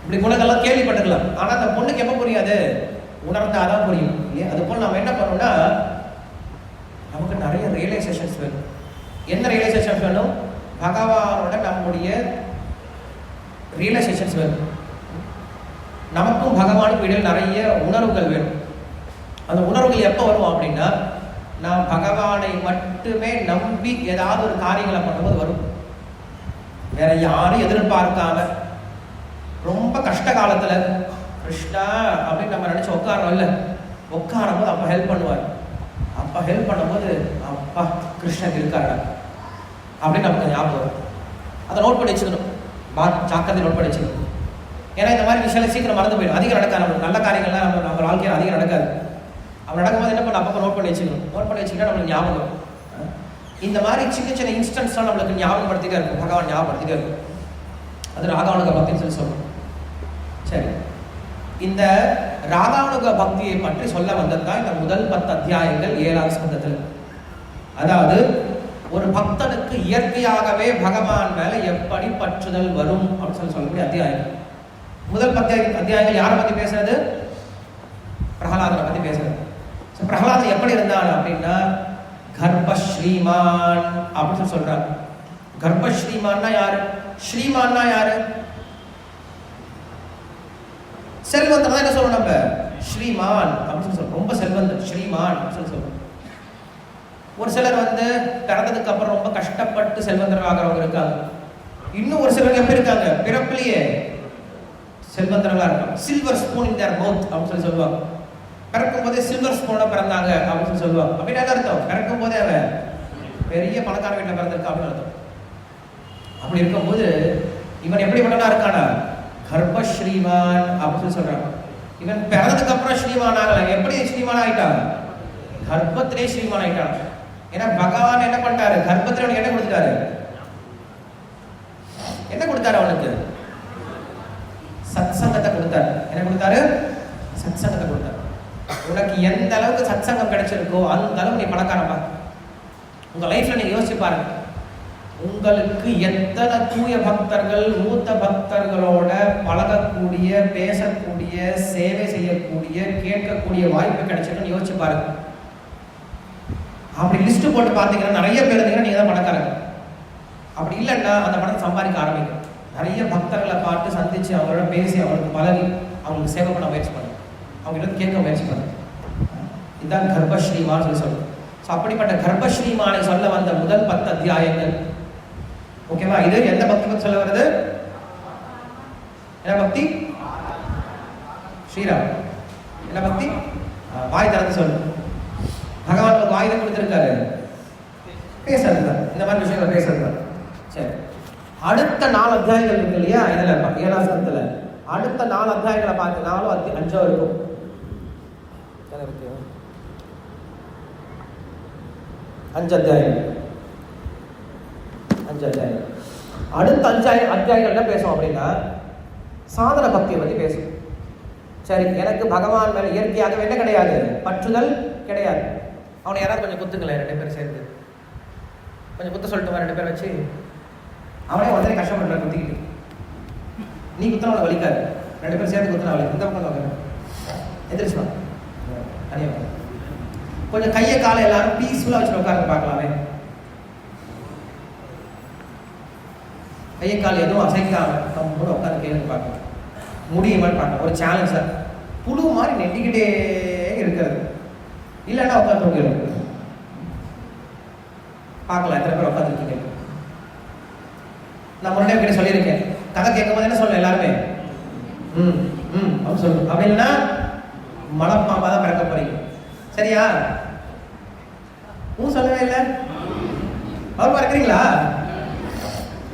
இப்படி குணங்கள்லாம் கேள்விப்பட்டுக்கலாம். ஆனா அந்த பொண்ணுக்கு எப்ப புரியாது? உணர்ந்தாதான் புரியும் இல்லையா? அது போல நம்ம என்ன பண்ணோம்னா, நமக்கு நிறைய ரியலைசேஷன்ஸ் வேணும். என்ன ரியலைசேஷன்ஸ் வேணும்? பகவானோட நம்முடைய ரியலைசேஷன்ஸ் வேணும். நமக்கும் பகவானுக்கும் இடையில் நிறைய உணர்வுகள் வேணும். அந்த உணர்வுகள் எப்போ வரும் அப்படின்னா, நாம் பகவானை மட்டுமே நம்பி ஏதாவது ஒரு காரியங்களை பண்ணும்போது வரும். வேற யாரும் எதிர்பார்க்காம ரொம்ப கஷ்ட காலத்துல கிருஷ்ணா அப்படின்னு நம்ம நினைச்சு உட்காரோம்ல, உட்காரும் போது அப்ப ஹெல்ப் பண்ணுவார். அப்ப ஹெல்ப் பண்ணும்போது அப்பா கிருஷ்ணன் இருக்காரு அப்படின்னு நமக்கு ஞாபகம் வரும். அதை நோட் பண்ணி வச்சுக்கணும், ஜாக்கிரதை நோட் பண்ணி வச்சுக்கணும். ஏன்னா இந்த மாதிரி விஷயம் சீக்கிரம் மறந்து போயிடும். அதிகம் நடக்காது. நம்ம நல்ல காரியங்கள்லாம் நம்ம வாழ்க்கையில் அதிகம் நடக்காது. அப்போ நடக்கும்போது என்ன பண்ண அப்பப்போ நோட் பண்ணி வச்சுக்கணும். நோட் பண்ணி வச்சுக்கிட்டா நம்மளுக்கு ஞாபகம். இந்த மாதிரி சின்ன சின்ன இன்ஸ்டன்ஸ்லாம் நம்மளுக்கு ஞாபகப்படுத்திட்டே இருக்கும், பகவான் ஞாபகப்படுத்திட்டே இருக்கும். அது ராகானுக பக்தின்னு சொல்லி சொல்லுவோம். சரி, இந்த ராகானுக பக்தியை பற்றி சொல்ல வந்தது தான் இந்த முதல் 10 அத்தியாயங்கள் 7ஆம் ஸ்கந்தத்தில். அதாவது ஒரு பக்தனுக்கு இயற்கையாகவே பகவான் மேல எப்படி பற்றுதல் வரும் அப்படின்னு சொல்லக்கூடிய அத்தியாயம். முதல் 10 அத்தியாயங்கள் யாரை பத்தி பேசுறது? பிரகலாதனை பத்தி பேசுறது. பிரகலாதன் எப்படி இருந்தான் அப்படின்னா கர்ப்பஸ்ரீமான் அப்படின்னு சொல்றாங்க. கர்ப்பஸ்ரீமான்னா யாரு? ஸ்ரீமான்னா யாரு? செல்வந்தன் தான் என்ன சொல்றோம் நம்ம? ஸ்ரீமான் அப்படின்னு சொல்றோம். ரொம்ப செல்வந்தன் ஸ்ரீமான் அப்படின்னு சொல்றோம். ஒரு சிலர் பிறந்ததுக்கு அப்புறம் ரொம்ப கஷ்டப்பட்டு செல்வந்தர் ஆகிறவங்க இருக்காங்க. இன்னும் ஒரு சிலர் எப்படி இருக்காங்க? பிறப்பிலேயே செல்வந்தர்களா இருக்காங்க. சில்வர் ஸ்பூன் இன் தேர் மவுத் அப்படின்னு சொல்லுவாங்க. பிறக்கும் போதே சில்வர் ஸ்பூனோட பிறந்தாங்க அப்படின்னு சொல்லுவாங்க. அப்படின்னு என்ன அர்த்தம்? பிறக்கும் போதே அவன் பெரிய பணக்கார வீட்டில் பிறந்திருக்கா அப்படின்னு அர்த்தம். அப்படி இருக்கும்போது இவன் எப்படி பண்ணா இருக்கானா? கர்ப்பஸ்ரீமான் அப்படின்னு சொல்றாங்க. இவன் பிறந்ததுக்கு அப்புறம் ஸ்ரீமான் ஆகல. எப்படி ஸ்ரீமான் ஆயிட்டான்? கர்ப்பத்திலே ஸ்ரீமான் ஆயிட்டான். ஏன்னா பகவான் என்ன பண்ணிட்டாரு? கர்ப்பத்தில் அவனுக்கு என்ன கொடுத்துட்டாரு? என்ன கொடுத்தாரு? அவனுக்கு சத்சங்கத்தை கொடுத்தாரு. என்ன கொடுத்தாரு? சத்சங்கத்தை கொடுத்தாரு. உனக்கு எந்த அளவுக்கு சத்சங்கம் கிடைச்சிருக்கோ அந்த அளவு நீ பணக்காரப்பா. உங்க லைஃப்ல நீங்க யோசிச்சு பாருங்க. உங்களுக்கு எத்தனை தூய பக்தர்கள், மூத்த பக்தர்களோட பழகக்கூடிய, பேசக்கூடிய, சேவை செய்யக்கூடிய, கேட்கக்கூடிய வாய்ப்பு கிடைச்சிருக்குன்னு யோசிச்சு பாருங்க. அப்படி லிஸ்ட் போட்டு பார்த்தீங்கன்னா நிறைய பேர் இருந்தீங்கன்னா நீங்க தான் பணக்காரங்க. அப்படி இல்லைன்னா அந்த பணத்தை சம்பாதிக்க ஆரம்பிக்கும். நிறைய பக்தர்களை பார்த்து சந்திச்சு அவங்களோட பேசி அவங்களுக்கு பழகி அவங்களுக்கு சேவை பண்ண முயற்சி பண்ணுங்க. அவங்க கேட்க முயற்சி பண்ணுங்க. இதுதான் கர்ப்பஸ்ரீமான் சொல்லி சொல்லுங்க. ஸோ அப்படிப்பட்ட கர்ப்பஸ்ரீமானை சொல்ல வந்த முதல் 10 அத்தியாயங்கள். ஓகேவா? இது எந்த பக்தி பற்றி சொல்ல வருது? என்ன பக்தி? ஸ்ரீராம். என்ன பக்தி? வாய் திறந்து சொல்லு. பகவான் வாயில கொடுத்திருக்காரு, பேசுறதுதான். இந்த மாதிரி விஷயங்கள் பேசுறதுதான். சரி, அடுத்த 4 அத்தியாயங்கள் இருக்கு இல்லையா? இதுல 7ஆம் ஸ்கந்தத்துல அடுத்த 4 அத்தியாயங்களை பார்த்து 4 5 இருக்கும். இருக்கு 5 அத்தியாயம். அடுத்த 5 அத்தியாயங்கள் என்ன பேசும் அப்படின்னா சாதன பக்தியை பத்தி பேசும். சரி, எனக்கு பகவான் மேல இயற்கையாகவே என்ன கிடையாது? பற்றுதல் கிடையாது. அவனை யாராவது கொஞ்சம் குத்துங்களேன், 2 பேரும் சேர்ந்து கொஞ்சம் குத்த சொல்லிட்டு 2 பேர் வச்சு அவனே உடனே கஷ்டப்படுற குத்திக்கிட்டு. நீ குத்துன அவனை வலிக்காது. 2 பேரும் சேர்ந்து குத்துன அவளை இந்த பக்கம் வாங்க, எதிர்ச்சுவா தனியாக கொஞ்சம் கையை காலை எல்லாரும் பீஸ்ஃபுல்லா வச்சு உட்காந்து பார்க்கலாமே. கையை கால் எதுவும் அசைக்காம கூட உட்காந்து கேள்வி பார்க்கலாம். முடியுமான்னு பார்க்கலாம். ஒரு சேலஞ்ச் தான். புழு மாதிரி நெட்டிக்கிட்டே இருக்கிறது. இல்லைன்னா உட்காந்து தூங்கிடும். பார்க்கலாம் எத்தனை பேர் உட்காந்துருக்கீங்க. நான் முன்னாடி கிட்ட சொல்லியிருக்கேன், கதை கேட்கும் போது என்ன சொல்லணும் எல்லாருமே? அப்படின்னு சொல்லணும். அப்படின்னா மலப்பாம்பா தான் பிறக்க போறீங்க. சரியா? சொல்லவே இல்லை. அவர் மறக்கிறீங்களா?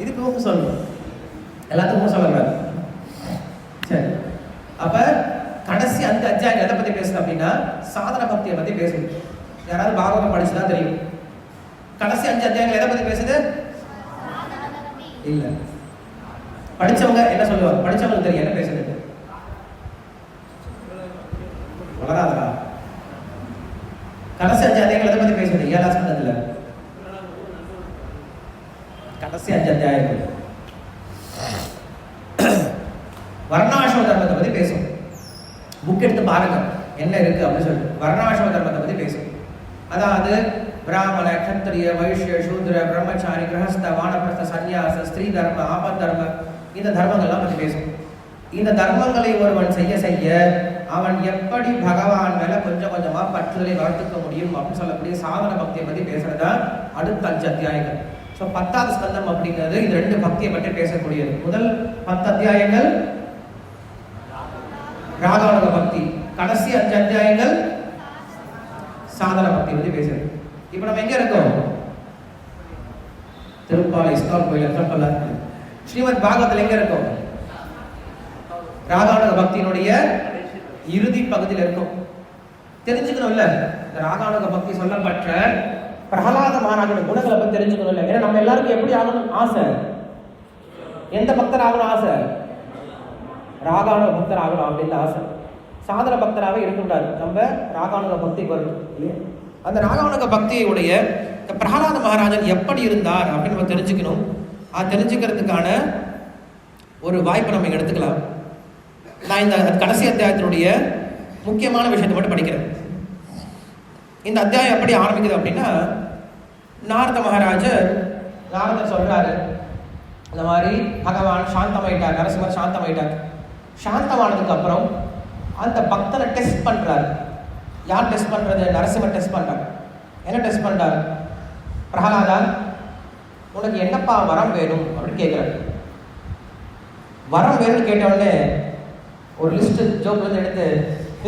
இதுக்கு சொல்லணும், எல்லாத்துக்கும் சொல்லக்கூடாது. சரி, அப்ப கடைசி 5 அத்தியாயம் எதை பத்தி பேசுது அப்படின்னா சாதன பக்தியை பத்தி பேசுது. யாராவது பாகவதம் படிச்சுதான் தெரியும். கடைசி 5 அத்தியாயங்கள் எதை பத்தி பேசுது? இல்ல, படிச்சவங்க என்ன சொல்லுவாங்க? படிச்சவங்களுக்கு தெரியும் என்ன பேசுறது. வளராதா? கடைசி 5 அத்தியாயங்கள் எதை பத்தி பேசுது? 7ஆம் ஸ்கந்தத்துல கடைசி 5 அத்தியாயங்கள் வர்ணாசிரம தர்மத்தை பத்தி பேசும். புக் எடுத்து பாருங்க என்ன இருக்கு அப்படின்னு சொல்லிட்டு. வர்ணாசிரம தர்மத்தை பத்தி பேசும். அதாவது பிராமண, கத்திரிய, வைஷ்ய, சூத்ர, பிரம்மச்சாரி, கிரகஸ்த, வானப்பிரஸ்த, சன்னியாச, ஸ்திரீ தர்ம, ஆபத் தர்ம, இந்த தர்மங்கள்லாம் பத்தி பேசும். இந்த தர்மங்களை ஒருவன் செய்ய செய்ய அவன் எப்படி பகவான் மேல கொஞ்சம் கொஞ்சமா பற்றுதலை வளர்த்துக்க முடியும் அப்படின்னு சொல்லக்கூடிய சாதன பக்தியை பத்தி பேசுறதா அடுத்த 5 அத்தியாயங்கள். ஸோ 10ஆவது ஸ்கந்தம் அப்படிங்கிறது இந்த 2 பக்தியை பற்றி பேசக்கூடியது. முதல் 10 அத்தியாயங்கள் ராகானுக பக்தி, கடைசி 5 அத்தியாயங்கள் சாதன பக்தி பற்றி பேசுறது. இப்ப நம்ம எங்க இருக்கோம்? திருப்பாலை இஸ்கான் கோயில் திருப்பல்ல. ஸ்ரீமத் பாகவத்தில் எங்க இருக்கோம்? ராகானுக பக்தியினுடைய இறுதி பகுதியில் இருக்கும். தெரிஞ்சுக்கணும் இல்ல, இந்த ராகானுக பக்தி சொல்லப்பட்ட பிரகலாத மகாராஜோட குணங்களை பற்றி தெரிஞ்சுக்கணும் இல்லை? ஏன்னா நம்ம எல்லாருக்கும் எப்படி ஆகணும் ஆசை? எந்த பக்தர் ஆகணும் ஆசை? ராகானுக பக்தர் ஆகணும் அப்படின்னு ஆசை. சாதன பக்தராகவே இருக்கக்கூடாது, நம்ம ராகானுக பக்திக்கு வரணும் இல்லையா? அந்த ராகானுக பக்தியுடைய இந்த பிரகலாத மகாராஜன் எப்படி இருந்தார் அப்படின்னு நம்ம தெரிஞ்சுக்கணும். அது தெரிஞ்சுக்கிறதுக்கான ஒரு வாய்ப்பை நம்ம எடுத்துக்கலாம். நான் இந்த கடைசி அத்தியாயத்தினுடைய முக்கியமான விஷயத்தை மட்டும் படிக்கிறேன். இந்த அத்தியாயம் எப்படி ஆரம்பிக்குது அப்படின்னா, நாரத நாரதர் சொல்றாரு, இந்த மாதிரி பகவான் சாந்தமாயிட்டார், நரசிம்மர் சாந்தமாயிட்டார். சாந்தமானதுக்கு அப்புறம் அந்த பக்தனை டெஸ்ட் பண்றாரு. யார் டெஸ்ட் பண்றது? நரசிம்மர் டெஸ்ட் பண்றாரு. என்ன டெஸ்ட் பண்றாரு? பிரகலாதா, உனக்கு என்னப்பா வரம் வேணும் அப்படின்னு கேட்கிறாரு. வரம் வேணும்னு கேட்டவுடனே ஒரு லிஸ்ட் ஜோப்லேருந்து எடுத்து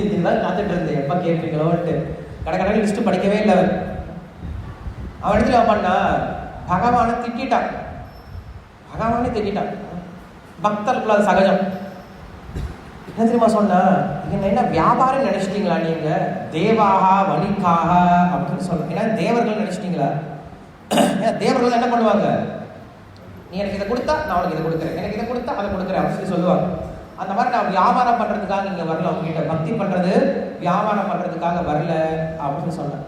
இதுதான் காத்துட்டு இருந்தேன், எப்போ கேட்பீங்களோன்ட்டு கடற்கடை லிஸ்ட்டு படிக்கவே இல்லை. அவன் இடத்துல பண்ணா பகவானை திட்டான். பகவானே திட்டான். பக்தர்களுக்கு அது சகஜம். என்ன தெரியுமா சொன்னா, என்ன வியாபாரம் நினைச்சிட்டீங்களா நீங்க? தேவாகா வணிகாக அப்படின்னு சொல்ல. ஏன்னா தேவர்கள் நினைச்சிட்டீங்களா? ஏன்னா தேவர்கள் என்ன பண்ணுவாங்க, நீ எனக்கு இதை கொடுத்தா நான் உனக்கு இதை கொடுக்குறேன், எனக்கு இதை கொடுத்தா அதை கொடுக்குறேன் அப்படின்னு சொல்லுவாங்க. அந்த மாதிரி நான் வியாபாரம் பண்ணுறதுக்காக இங்கே வரல, உங்ககிட்ட பக்தி பண்ணுறது வியாபாரம் பண்ணுறதுக்காக வரல அப்படின்னு சொன்னேன்.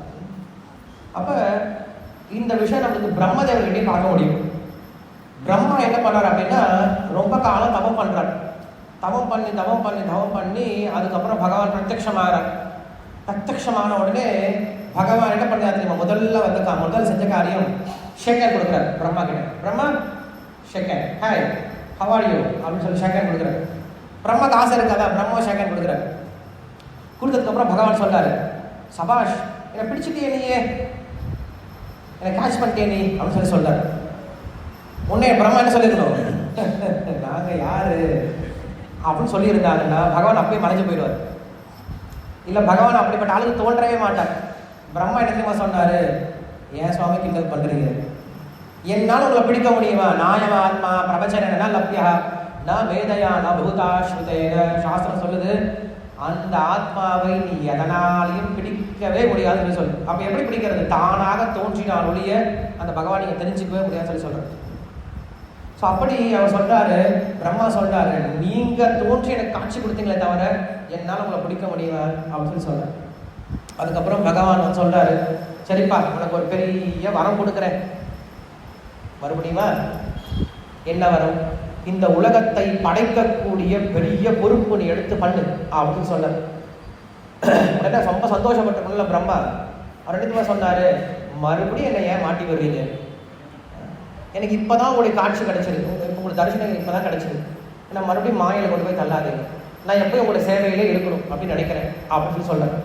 அப்போ இந்த விஷயம் நம்மளுக்கு பிரம்மதேவர்கிட்டே பார்க்க முடியும். பிரம்மா என்ன பண்ணுறாரு அப்படின்னா, ரொம்ப காலம் தவம் பண்ணுறாரு. தவம் பண்ணி அதுக்கப்புறம் பகவான் பிரத்யக்ஷமாகறார். பிரத்யக்ஷமான உடனே பகவான் என்ன பண்ணார் தெரியுமா? முதல் செஞ்ச காரியம் ஷேக்கன் கொடுக்குறாரு பிரம்மா கிட்ட. Brahma shake hand, hi how are you அப்படின்னு சொல்லி ஷேக்கன் கொடுக்குறாரு. பிரம்மாக்கு ஆசை இருக்காதா? பிரம்மா ஷேக்கன் கொடுக்குறாரு. கொடுத்ததுக்கப்புறம் பகவான் சொல்றாரு, சபாஷ், என்னை பிடிச்சிட்டியே நீயே, என்னை கேட்ச் பண்ணிட்டே நீ அப்படின்னு சொல்றாரு. உன்னை பிரம்மா என்ன சொல்லியிருக்கணும்? நாங்கள் யாரு அப்படின்னு சொல்லியிருந்தாங்கன்னா பகவான் அப்பயே மறைஞ்சு போயிடுவார். இல்லை, பகவான் அப்படிப்பட்ட ஆளுக்கு தோன்றவே மாட்டார். பிரம்மா என்ன தெரியுமா சொன்னாரு? ஏன் சுவாமி கிண்டல் பண்றீங்க? என்னால் உங்களை பிடிக்க முடியுமா? நாயம ஆத்மா பிரபஞ்சனா லப்யா நான் வேதையா நான் பகுதா ஸ்ருதேன. சாஸ்திரம் சொல்லுது, அந்த ஆத்மாவை நீ எதனாலையும் பிடிக்கவே முடியாதுன்னு சொல்லு. அப்ப எப்படி பிடிக்கிறது? தானாக தோன்றினால் ஒழிய அந்த பகவான் நீங்க தெரிஞ்சுக்கவே முடியாதுன்னு சொல்றாரு. ஸோ அப்படி அவர் சொல்றாரு, பிரம்மா சொல்றாரு, நீங்க தோன்றி எனக்கு காட்சி கொடுத்தீங்களே தவிர என்னால் உங்களை பிடிக்க முடியுமா அப்படின்னு சொல்றாரு. அதுக்கப்புறம் பகவான் சொல்றாரு, சரிப்பா, உனக்கு ஒரு பெரிய வரம் கொடுக்குறேன், மறுபடியுமா? என்ன வரம்? இந்த உலகத்தை படைக்கக்கூடிய பெரிய பொறுப்பு நீ எடுத்து பண்ணு அப்படின்னு சொன்னார். உடனே ரொம்ப சந்தோஷப்பட்டிருக்கணும்ல பிரம்மா. அவர் எடுத்துமா சொன்னாரு, மறுபடியும் என்னை ஏன் மாட்டி வர்றீங்க? எனக்கு இப்போதான் உங்களுடைய காட்சி கிடைச்சிருக்கு, உங்களுக்கு தரிசனம் இப்போதான் கிடைச்சிருக்கு. நான் மறுபடியும் மாயில கொண்டு போய் தள்ளாதீங்க, நான் எப்பயும் உங்களுடைய சேவையிலே இருக்கணும் அப்படின்னு நினைக்கிறேன் அப்படின்னு சொல்றேன்.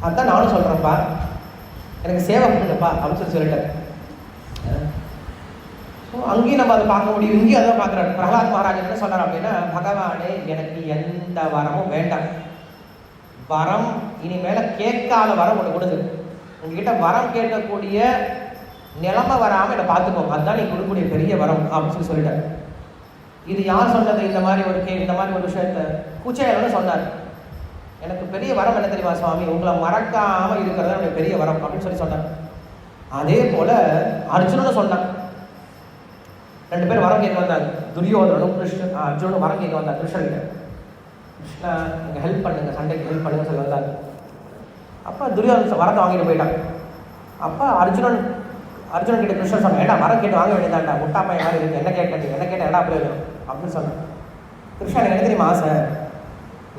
அதுதான் நானும் சொல்றேன்ப்பா, எனக்கு சேவை பண்ணுங்கப்பா அப்படின்னு சொல்லிட்டேன். அங்கேயும் நம்ம அதை பார்க்க முடியும், இங்கேயும் அதான் பார்க்குறாரு. பிரகலாத் மகாராஜன் என்ன சொல்றாரு அப்படின்னா, பகவானே எனக்கு எந்த வரமும் வேண்டாம், வரம் இனிமேல கேட்காத வரம் ஒன்று கொடுங்க, உங்ககிட்ட வரம் கேட்கக்கூடிய நிலைமை வராமல் என்னை பார்த்துக்கோங்க, அதுதான் நீ கொடுக்கக்கூடிய பெரிய வரம் அப்படின்னு சொல்லிட்டாரு. இது யார் சொன்னது? இந்த மாதிரி ஒரு விஷயத்த குச்சேலன்னு சொன்னார். எனக்கு பெரிய வரம் என்ன தெரியுமா சுவாமி? உங்களை மறக்காம இருக்கிறதா எனக்கு பெரிய வரம் அப்படின்னு சொல்லி சொன்னார். அதே போல அர்ஜுனனும் சொன்னான். 2 பேர் வரம் கேட்க வந்தாங்க, துரியோதனும் அர்ஜுனனும் வரம் கேட்க வந்தாங்க கிருஷ்ணன்கிட்ட. கிருஷ்ணா நீங்க ஹெல்ப் பண்ணுங்க, சண்டைக்கு ஹெல்ப் பண்ணுங்க சொல்லி வந்தாங்க. அப்போ துரியோதன வரத்தை வாங்கிட்டு போயிட்டாங்க. அப்போ அர்ஜுனன் கிட்ட கிருஷ்ணன் சொன்னான், ஏடா வரம் கேட்டு வாங்க வேண்டியதாண்டா, முட்டா பையன் மாதிரி இருக்கு, என்ன கேட்ட எடா பிரயோஜனம் அப்படின்னு சொன்னேன். கிருஷ்ணன் எனக்கு தெரியுமா ஆசை,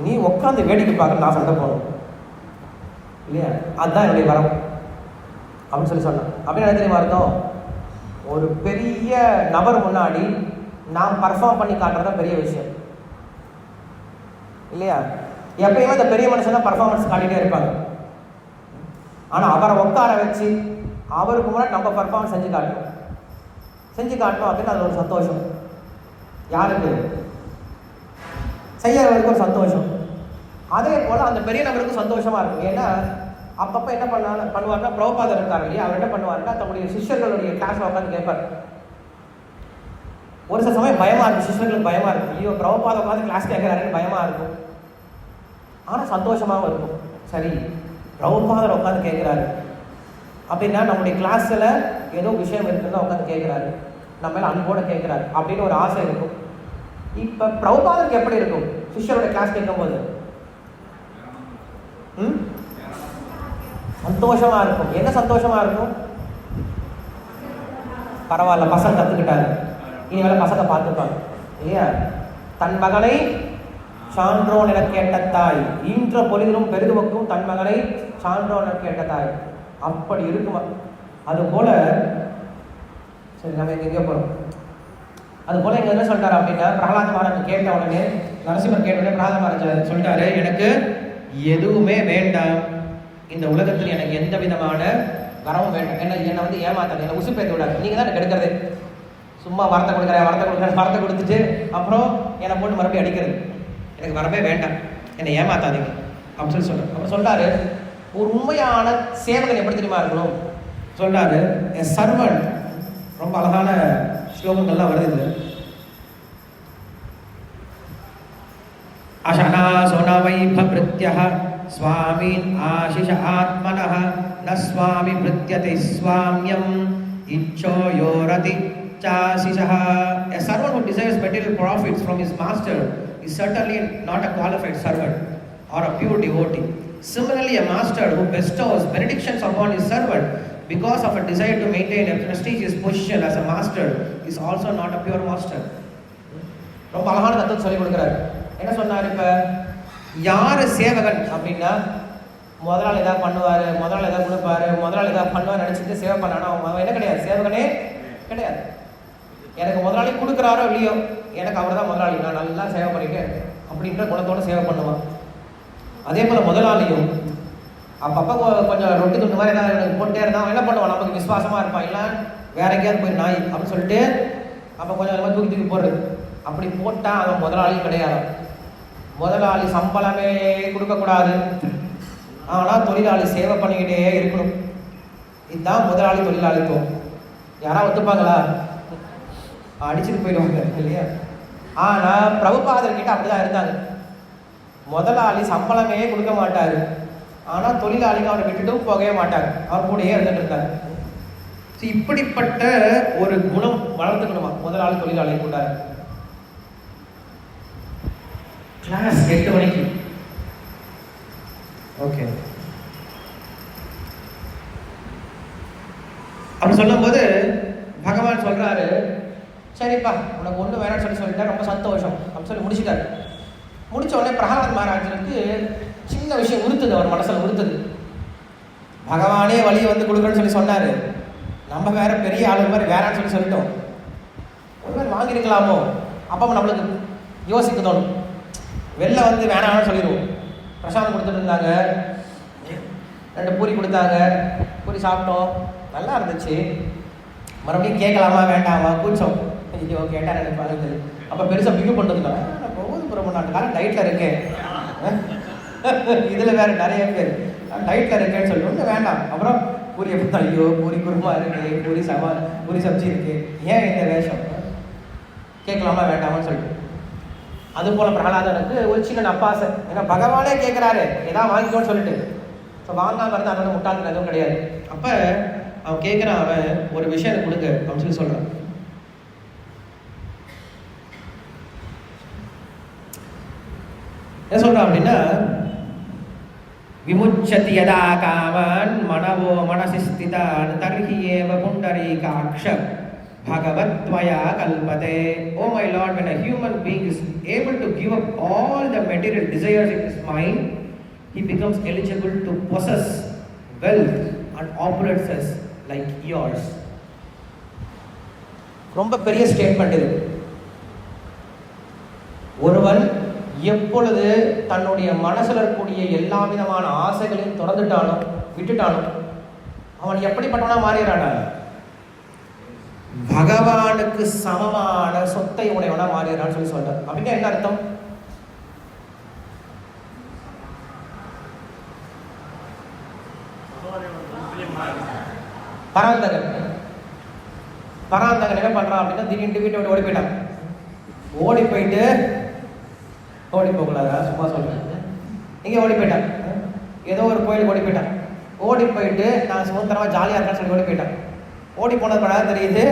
நீ உட்காந்து வேடிக்கை பார்க்க நான் சண்டை போகணும் இல்லையா, அதுதான் என்னுடைய வரம் அப்படின்னு சொல்லி சொன்னேன். அப்படின்னு என்ன தெரியுமா அர்த்தம்? ஒரு பெரிய நபர் முன்னாடி நாம் பர்ஃபார்ம் பண்ணி காட்டுறதுதான் பெரிய விஷயம் இல்லையா? எப்பயுமே இந்த பெரிய மனுஷன் தான் பர்ஃபார்மன்ஸ் காட்டிகிட்டே இருப்பாங்க. ஆனால் அவரை உட்கார வச்சு அவருக்கு முன்னாடி நம்ம பர்ஃபார்மன்ஸ் செஞ்சு காட்டணும் அப்படின்னு அது ஒரு சந்தோஷம். யாருக்கு? செய்யறவருக்கு ஒரு சந்தோஷம். அதே போல் அந்த பெரிய நபருக்கு சந்தோஷமாக இருக்கும். ஏன்னா அப்பப்போ என்ன பண்ணுவாருன்னா, பிரபுபாதர் இருக்காரு இல்லையா, அவர் என்ன பண்ணுவாருன்னா தன்னுடைய சிஷ்யர்களுடைய கிளாஸில் உட்காந்து கேட்பார். ஒரு சில சமயம் பயமாக இருக்கும், சிஷ்யர்களுக்கு பயமாக இருக்கும், ஐயோ பிரபுபாதர் உட்காந்து கிளாஸ் கேட்குறாருன்னு பயமாக இருக்கும். ஆனால் சந்தோஷமாகவும் இருக்கும். சரி, பிரபுபாதர் உட்காந்து கேட்குறாரு, அப்படின்னா நம்முடைய கிளாஸில் ஏதோ விஷயம் இருக்குன்னு உட்காந்து கேட்குறாரு, நம்ம மேலே அன்போடு கேட்குறாரு அப்படின்னு ஒரு ஆசை இருக்கும். இப்போ பிரபுபாதருக்கு எப்படி இருக்கும் சிஷ்யரோட கிளாஸ் கேட்கும்போது? சந்தோஷமா இருக்கும். என்ன சந்தோஷமா இருக்கும்? பரவாயில்ல, பசங்க கற்றுக்கிட்டாரு, இனிமேல் பசங்க பார்த்துப்பாங்க இல்லையா? தன் மகனை சான்றோன் என கேட்ட தாய் ஈன்ற பொழுதிலும் பெரிதுவக்கும் தன் மகனை சான்றோன் என கேட்ட தாய். அப்படி இருக்குமா? அது போல சரி, நம்ம எங்கே போகிறோம்? அது போல இங்கே என்ன சொல்லிட்டாரு அப்படின்னா, பிரகலாத மகாராஜ் கேட்ட உடனே, நரசிம்மர் கேட்ட உடனே பிரகலாத மகாராஜ் சொல்லிட்டாரு, எனக்கு எதுவுமே வேண்டாம், இந்த உலகத்தில் எனக்கு எந்த விதமான வரவும் வேண்டாம், என்னை வந்து ஏமாத்தாது, என்னை உசுப்பேற்ற விடாது, நீங்கள் தான் எனக்கு எடுக்கிறது. சும்மா வரத்தை கொடுக்குறேன், வரத்தை கொடுத்துட்டு அப்புறம் என்னை போட்டு மறுபடியும் அடிக்கிறது, எனக்கு வரவே வேண்டாம், என்னை ஏமாத்தாதீங்க அப்படின்னு சொல்லி சொல்கிறேன். அப்புறம் சொல்கிறாரு, ஒரு உண்மையான சேவகன் எப்படி தெரியுமா இருக்கணும் சொல்கிறாரு. என் சர்வன், ரொம்ப அழகான ஸ்லோகங்கள்லாம் வருது இது. அசனா சோனவைபப்ருத்யஹ ஸ்வாமின் ஆசிஷ ஆத்மனஹ ந Swami ப்ருத்யதி ஸ்வாம்யம் இச்சோ யோரதி சாசிஷஹ. A servant who desires material profits from his master is certainly not a qualified servant or a pure devotee. Similarly, a master who bestows benedictions upon his servant because of a desire to maintain a prestigious position as a master is also not a pure master. ரொம்ப அழகான தத்துவம் சொல்லி கொடுக்குறாரு. என்ன சொன்னார்? இப்போ யார் சேவகன் அப்படின்னா, முதலாளி ஏதாவது பண்ணுவார், முதலாளி ஏதாவது கொடுப்பாரு, முதலாளி ஏதாவது பண்ணுவார் நினச்சிட்டு சேவை பண்ணானா அவன் என்ன கிடையாது, சேவகனே கிடையாது. எனக்கு முதலாளி கொடுக்குறாரோ இல்லையோ, எனக்கு அவர் தான் முதலாளி, நான் நல்லா சேவை பண்ணிட்டு அப்படின்ற குணத்தோடு சேவை பண்ணுவான். அதே போல் முதலாளியும் அப்பப்போ கொஞ்சம் ரொட்டி துண்டு மாதிரி ஏதாவது எனக்கு போட்டே இருந்தால் என்ன பண்ணுவான், நமக்கு விசுவாசமாக இருப்பான், இல்லை வேற எங்கேயாவது போய் நாய் அப்படின்னு சொல்லிட்டு அப்போ கொஞ்சம் கொஞ்சமாக தூக்கி போடுறது. அப்படி போட்டால் அவன் முதலாளி கிடையாது. முதலாளி சம்பளமே கொடுக்கக்கூடாது, ஆனால் தொழிலாளி சேவை பண்ணிக்கிட்டே இருக்கணும். இதுதான் முதலாளி தொழிலாளித்துவம். யாராவது ஒத்துப்பாங்களா? அடிச்சுட்டு போயிடுவாங்க இல்லையா? ஆனால் பிரபுபாதர்கிட்ட அப்படிதான் இருந்தாங்க. முதலாளி சம்பளமே கொடுக்க மாட்டார், ஆனால் தொழிலாளிங்க அவரை விட்டுட்டும் போகவே மாட்டார், அவர் கூடயே இருந்துட்டு இருந்தார். இப்படிப்பட்ட ஒரு குணம் வளர்த்துக்கணுமா முதலாளி தொழிலாளி கூட. கிளாஸ் 8 மணிக்கு ஓகே அப்படி சொல்லும்போது பகவான் சொல்றாரு, சரிப்பா உனக்கு ஒன்று வேணாம்னு சொல்லிட்டா ரொம்ப சந்தோஷம் அப்படின்னு சொல்லி முடிச்சுட்டாரு. முடிச்ச உடனே பிரகலாத் மகாராஜனுக்கு சின்ன விஷயம் உறுத்துது, அவர் மனசில் உறுத்துது. பகவானே வழியை வந்து கொடுக்குறேன்னு சொல்லி சொன்னார், நம்ம வேற பெரிய ஆளு மாதிரி வேறான்னு சொல்லிட்டோம், ஒரு மாதிரி வாங்கியிருக்கலாமோ. அப்போ நம்மளுக்கு யோசிக்க தோணும். வெளில வந்து வேணாம்னு சொல்லிடுவோம். பிரசாதம் கொடுத்துட்டு இருந்தாங்க, 2 பூரி கொடுத்தாங்க, பூரி சாப்பிட்டோம், நல்லா இருந்துச்சு. மறுபடியும் கேட்கலாமா வேண்டாமா கூச்சம், ஐயோ கேட்டால் எனக்கு பாருங்க. அப்போ பெருசாக பிகு பண்ணுறதுனால நான் போகுது ரொம்ப நாட்டுக்காரன் டயட்டில் இருக்கேன், இதில் வேறு நிறைய பேர் டயட்டில் இருக்கேன்னு சொல்லிட்டு வேண்டாம். அப்புறம் பூரியை பார்த்தா ஐயோ பூரி குருமா இருக்குது, பூரி சப்ஜி இருக்குது, ஏன் இந்த வேஷம், கேட்கலாமா வேண்டாமான்னு சொல்லிட்டு. அதுபோல் பிரகலாதனுக்கு ஒரு சின்ன நப்பாசை, ஏன்னா பகவானே கேட்குறாரு ஏதாவது வாங்கிக்கோன்னு சொல்லிட்டு. ஸோ வாங்காமல் இருந்தால் அவன் முட்டாள்கள் எதுவும் கிடையாது. அப்போ அவன் கேட்குறான், அவன் ஒரு விஷயம் கொடுங்க அப்படின்னு சொல்லி சொல்கிறான். என்ன சொல்கிறான் அப்படின்னா, விமுச்சதி யதா காமன் மனவோ மனசி ஸ்திதான் தர்ஹி ஏவ புண்டரீகாக்ஷ பகவத்வயா கல்பதே. Oh my Lord, when a human being is able to give up all the material desires in his mind, he becomes eligible to possess wealth and opulences like yours. ரொம்ப பெரிய ஸ்டேட்மெண்ட் இது. ஒருவன் எப்பொழுது தன்னுடைய மனசில் இருக்கக்கூடிய எல்லா விதமான ஆசைகளையும் திறந்துட்டானோ விட்டுட்டானோ அவன் எப்படிப்பட்டவனா மாறிடுறானா, பகவானுக்கு சமமான சொத்தை உடையவனா மாறிடுறான்னு சொல்லி சொல்றார். அப்படின்னா என்ன அர்த்தம்? பராந்தகன் என்ன பண்றான் அப்படின்னா, திடீர்னு வீட்டை ஓடி போயிட்டான். ஓடி போகலாதா, சும்மா சொல்றேன். இங்கே ஓடி போயிட்டான், ஏதோ ஒரு கோயிலுக்கு ஓடி போயிட்டான். ஓடி போயிட்டு நான் சுதந்திரமாக ஜாலியாக இருக்கேன்னு சொல்லி ஓடி போயிட்டேன். ஓடி போனது படம் தெரியுது,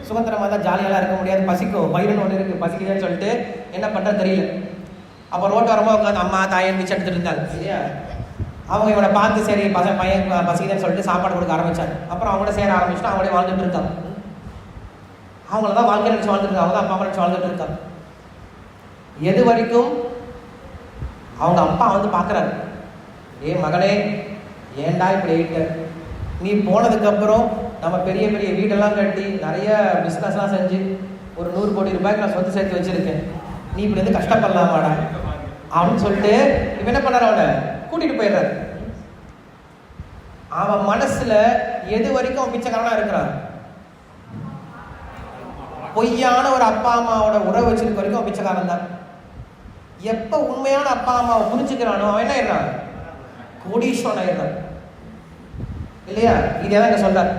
சுதந்திரமாக தான் ஜாலியெல்லாம் இருக்க முடியாது, பசிக்கும், பயிரன்னு ஒன்று இருக்குது, பசிக்குதுன்னு சொல்லிட்டு என்ன பண்ணுறது தெரியல. அப்போ ரோட்டு வரமாக உட்காந்து அம்மா தாயன் மிச்சம் எடுத்துகிட்டு இருந்தாங்க இல்லையா. அவங்க இவனை பார்த்து சரி பையன் பசிக்குதுன்னு சொல்லிட்டு சாப்பாடு கொடுக்க ஆரம்பித்தாங்க. அப்புறம் அவங்களோட சேர ஆரம்பிச்சுட்டு அவங்களே வாழ்ந்துட்டு இருக்காங்க. அவங்கள தான் வாழ்க்கை நினச்சி வாழ்ந்துட்டு அவங்க தான் அப்பா அம்மா நினச்சி வாழ்ந்துட்டு இருக்காங்க. எது வரைக்கும் அவங்க அப்பா வந்து பார்க்குறாரு, மகனே ஏண்டா இப்படி ஆயிட்ட, நீ போனதுக்கப்புறம் நம்ம பெரிய பெரிய வீடெல்லாம் கட்டி நிறைய பிஸ்னஸ்லாம் செஞ்சு ஒரு 100 கோடி ரூபாய்க்கு நான் சொத்து சேர்த்து வச்சுருக்கேன், நீ இப்படி வந்து கஷ்டப்படலாமாடா அப்படின்னு சொல்லிட்டு இவன் என்ன பண்ணார், அவனை கூட்டிகிட்டு போயிடுறாரு. அவன் மனசில் எது வரைக்கும் அவன் பிச்சைக்காரனா இருக்கிறான், பொய்யான ஒரு அப்பா அம்மாவோட உறவு வச்சிருக்க வரைக்கும் அவன் பிச்சைக்காரன் தான். எப்போ உண்மையான அப்பா அம்மாவை புரிஞ்சுக்கிறானோ அவன் என்ன ஆயிடுறான், கோடீஸ்வரன் ஆயிடுறான் இல்லையா. இதெல்லாம் இங்க சொல்றார்,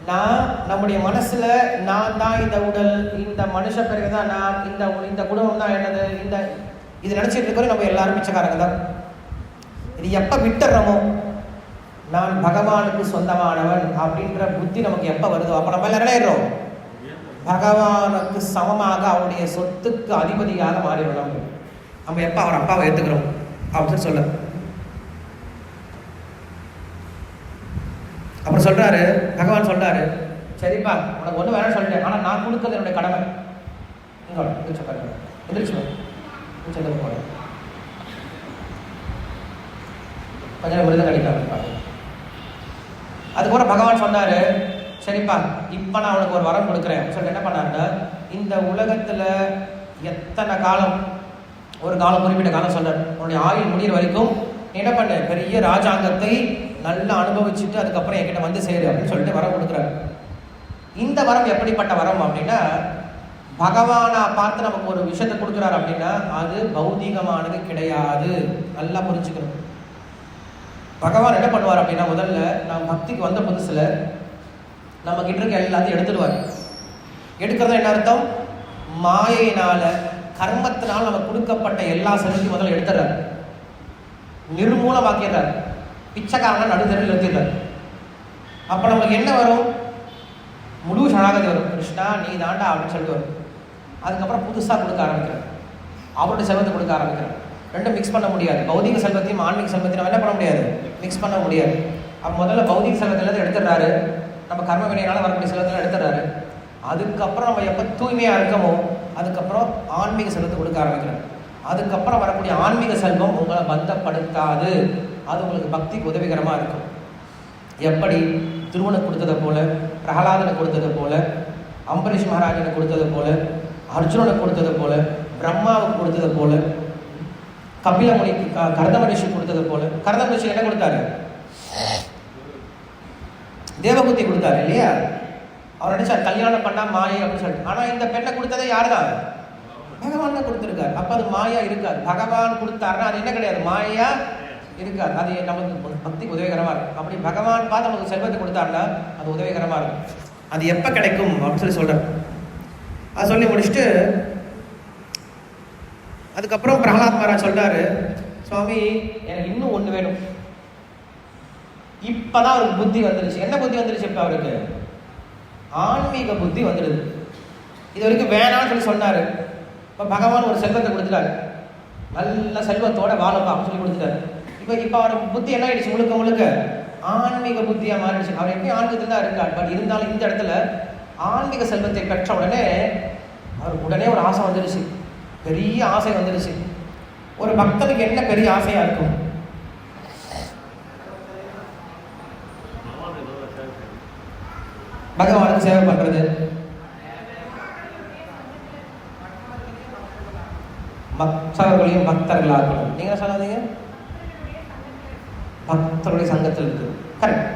நான் நம்முடைய மனசுல நான் தான் இந்த உடல், இந்த மனுஷ பிறகு தான் நான், இந்த குடும்பம் தான் என்னது, இது நினைச்சிட்டு இருக்கிற நம்ம எல்லாரும் பிச்சைக்காரங்க தான். இது எப்ப விட்டுறோமோ, நான் பகவானுக்கு சொந்தமானவன் அப்படின்ற புத்தி நமக்கு எப்ப வருதோ அப்ப நம்ம எல்லாம் என்ன பகவானுக்கு சமமாக அவருடைய சொத்துக்கு அதிபதியாக மாறிவிடும். நம்ம எப்ப அவர் அப்பாவை ஏத்துக்கிறோம் அப்படின்னு சொல்ல. அப்புறம் சொல்றாரு, பகவான் சொல்றாரு, சரிப்பா உனக்கு ஒண்ணு வேணும்னு சொல்லிட்டேன், ஆனா நான் கொடுக்கறது என்னுடைய கடமை. கொஞ்சம் விருதம் கிடைக்காது. அதுக்கப்புறம் பகவான் சொன்னாரு, சரிப்பா இப்ப நான் உனக்கு ஒரு வரம் கொடுக்குறேன் சொல்லிட்டு என்ன பண்ணாருன்னா, இந்த உலகத்துல எத்தனை காலம், ஒரு காலம் குறிப்பிட்ட காலம் சொல்றாரு, உன்னுடைய ஆயுள் முடிகிற வரைக்கும் என்ன பண்ண, பெரிய ராஜாங்கத்தை நல்லா அனுபவிச்சுட்டு அதுக்கப்புறம் என்கிட்ட வந்து சேரு அப்படின்னு சொல்லிட்டு வரம் கொடுக்குறாரு. இந்த வரம் எப்படிப்பட்ட வரம் அப்படின்னா, பகவானை பார்த்து நமக்கு ஒரு விஷயத்தை கொடுக்குறாரு அப்படின்னா அது பௌதிகமானது கிடையாது. நல்லா புரிஞ்சுக்கணும். பகவான் என்ன பண்ணுவார் அப்படின்னா, முதல்ல நான் பக்திக்கு வந்த புதுசுல நம்ம கிட்ட இருக்க எல்லாத்தையும் எடுத்துடுவார். எடுக்கிறதா என்ன அர்த்தம், மாயினால கர்மத்தினால் நமக்கு கொடுக்கப்பட்ட எல்லா செலுத்தையும் முதல்ல எடுத்துறாரு, நிர்மூலமாக்கிறார், பிச்சைக்காரனா நடுத்தரில் நிறுத்திடுறார். அப்ப நமக்கு என்ன வரும், முழு சரணாகதி வரும், கிருஷ்ணா நீ தாண்டா அப்படின்னு சொல்லிட்டு வரும். அதுக்கப்புறம் புதுசா கொடுக்க ஆரம்பிக்கிறார், அவருடைய செல்வத்தை கொடுக்க ஆரம்பிக்கிறார். ரெண்டும் மிக்ஸ் பண்ண முடியாது. பௌதிக செல்வத்தையும் ஆன்மீக செல்வத்தையும் நம்ம என்ன பண்ண முடியாது, மிக்ஸ் பண்ண முடியாது. அப்ப முதல்ல பௌதிக செல்வத்திலேருந்து எடுத்துடுறாரு, நம்ம கர்ம வினையினால வரக்கூடிய செல்வத்தில் எடுத்துடுறாரு. அதுக்கப்புறம் நம்ம எப்போ தூய்மையா இருக்கமோ அதுக்கப்புறம் ஆன்மீக செல்வத்தை கொடுக்க ஆரம்பிக்கிறார். அதுக்கப்புறம் வரக்கூடிய ஆன்மீக செல்வம் உங்களை பந்தப்படுத்தாது, அது உங்களுக்கு பக்திக்கு உதவிகரமா இருக்கும். எப்படி துருவனுக்கு கொடுத்ததை போல, பிரகலாதனுக்கு கொடுத்தது போல, அம்பரீஷ் மகாராஜனுக்கு கொடுத்தது போல, அர்ஜுனனுக்கு கொடுத்தது போல, பிரம்மாவுக்கு கொடுத்தது போல, கபிலமுனிக்கு கர்தம ரிஷி கொடுத்தது போல. கர்தம ரிஷி என்ன கொடுத்தாரு, தேவபுத்தி கொடுத்தாரு இல்லையா. அவர் நினைச்சார் கல்யாணம் பண்ணா மாயை அப்படின்னு சொல்லிட்டு. ஆனா இந்த பெண்ணை கொடுத்ததே யாருதான், பகவான் தான் கொடுத்துருக்காரு. அப்ப அது மாயா இருக்காது. பகவான் கொடுத்தாருன்னா அது என்ன கிடையாது, மாயா இருக்காது. அது நமக்கு பக்திக்கு உதவிகரமா இருக்கும். அப்படி பகவான் பார்த்து நமக்கு செல்வத்தை கொடுத்தாருன்னா அது உதவிகரமா இருக்கும். அது எப்ப கிடைக்கும் அப்படின்னு சொல்லி சொல்றாரு. அது சொல்லி முடிச்சுட்டு அதுக்கப்புறம் பிரகலாத் மகாராஜ் சொல்றாரு, சுவாமி எனக்கு இன்னும் ஒண்ணு வேணும். இப்பதான் அவருக்கு புத்தி வந்துருச்சு. என்ன புத்தி வந்துருச்சு இப்ப அவருக்கு, ஆன்மீக புத்தி வந்துடுது. இது வரைக்கும் வேணாம்னு சொல்லி சொன்னாரு. இப்ப பகவான் ஒரு செல்வத்தை கொடுத்துட்டாரு, நல்ல செல்வத்தோட வாழப்பா அப்படின்னு சொல்லி கொடுத்துட்டாரு. இப்ப அவர் புத்தி என்ன ஆயிடுச்சு, முழுக்க முழுக்க ஆன்மீக புத்தியா மாறிடுச்சு. அவர் எப்பயும் ஆன்மீகத்தில் தான் இருக்கார். பட் இருந்தாலும் இந்த இடத்துல ஆன்மீக செல்வத்தை பெற்ற உடனே அவருக்கு உடனே ஒரு ஆசை வந்துடுச்சு, பெரிய ஆசை வந்துடுச்சு. ஒரு பக்தனுக்கு என்ன பெரிய ஆசையா இருக்கும், பகவானுக்கு சேவை பண்றது, மற்றவர்களையும் பக்தர்களாக்கணும். நீங்க சொல்லாதீங்க, பக்தருடைய சங்கத்தில் இருக்கு. கரெக்ட்.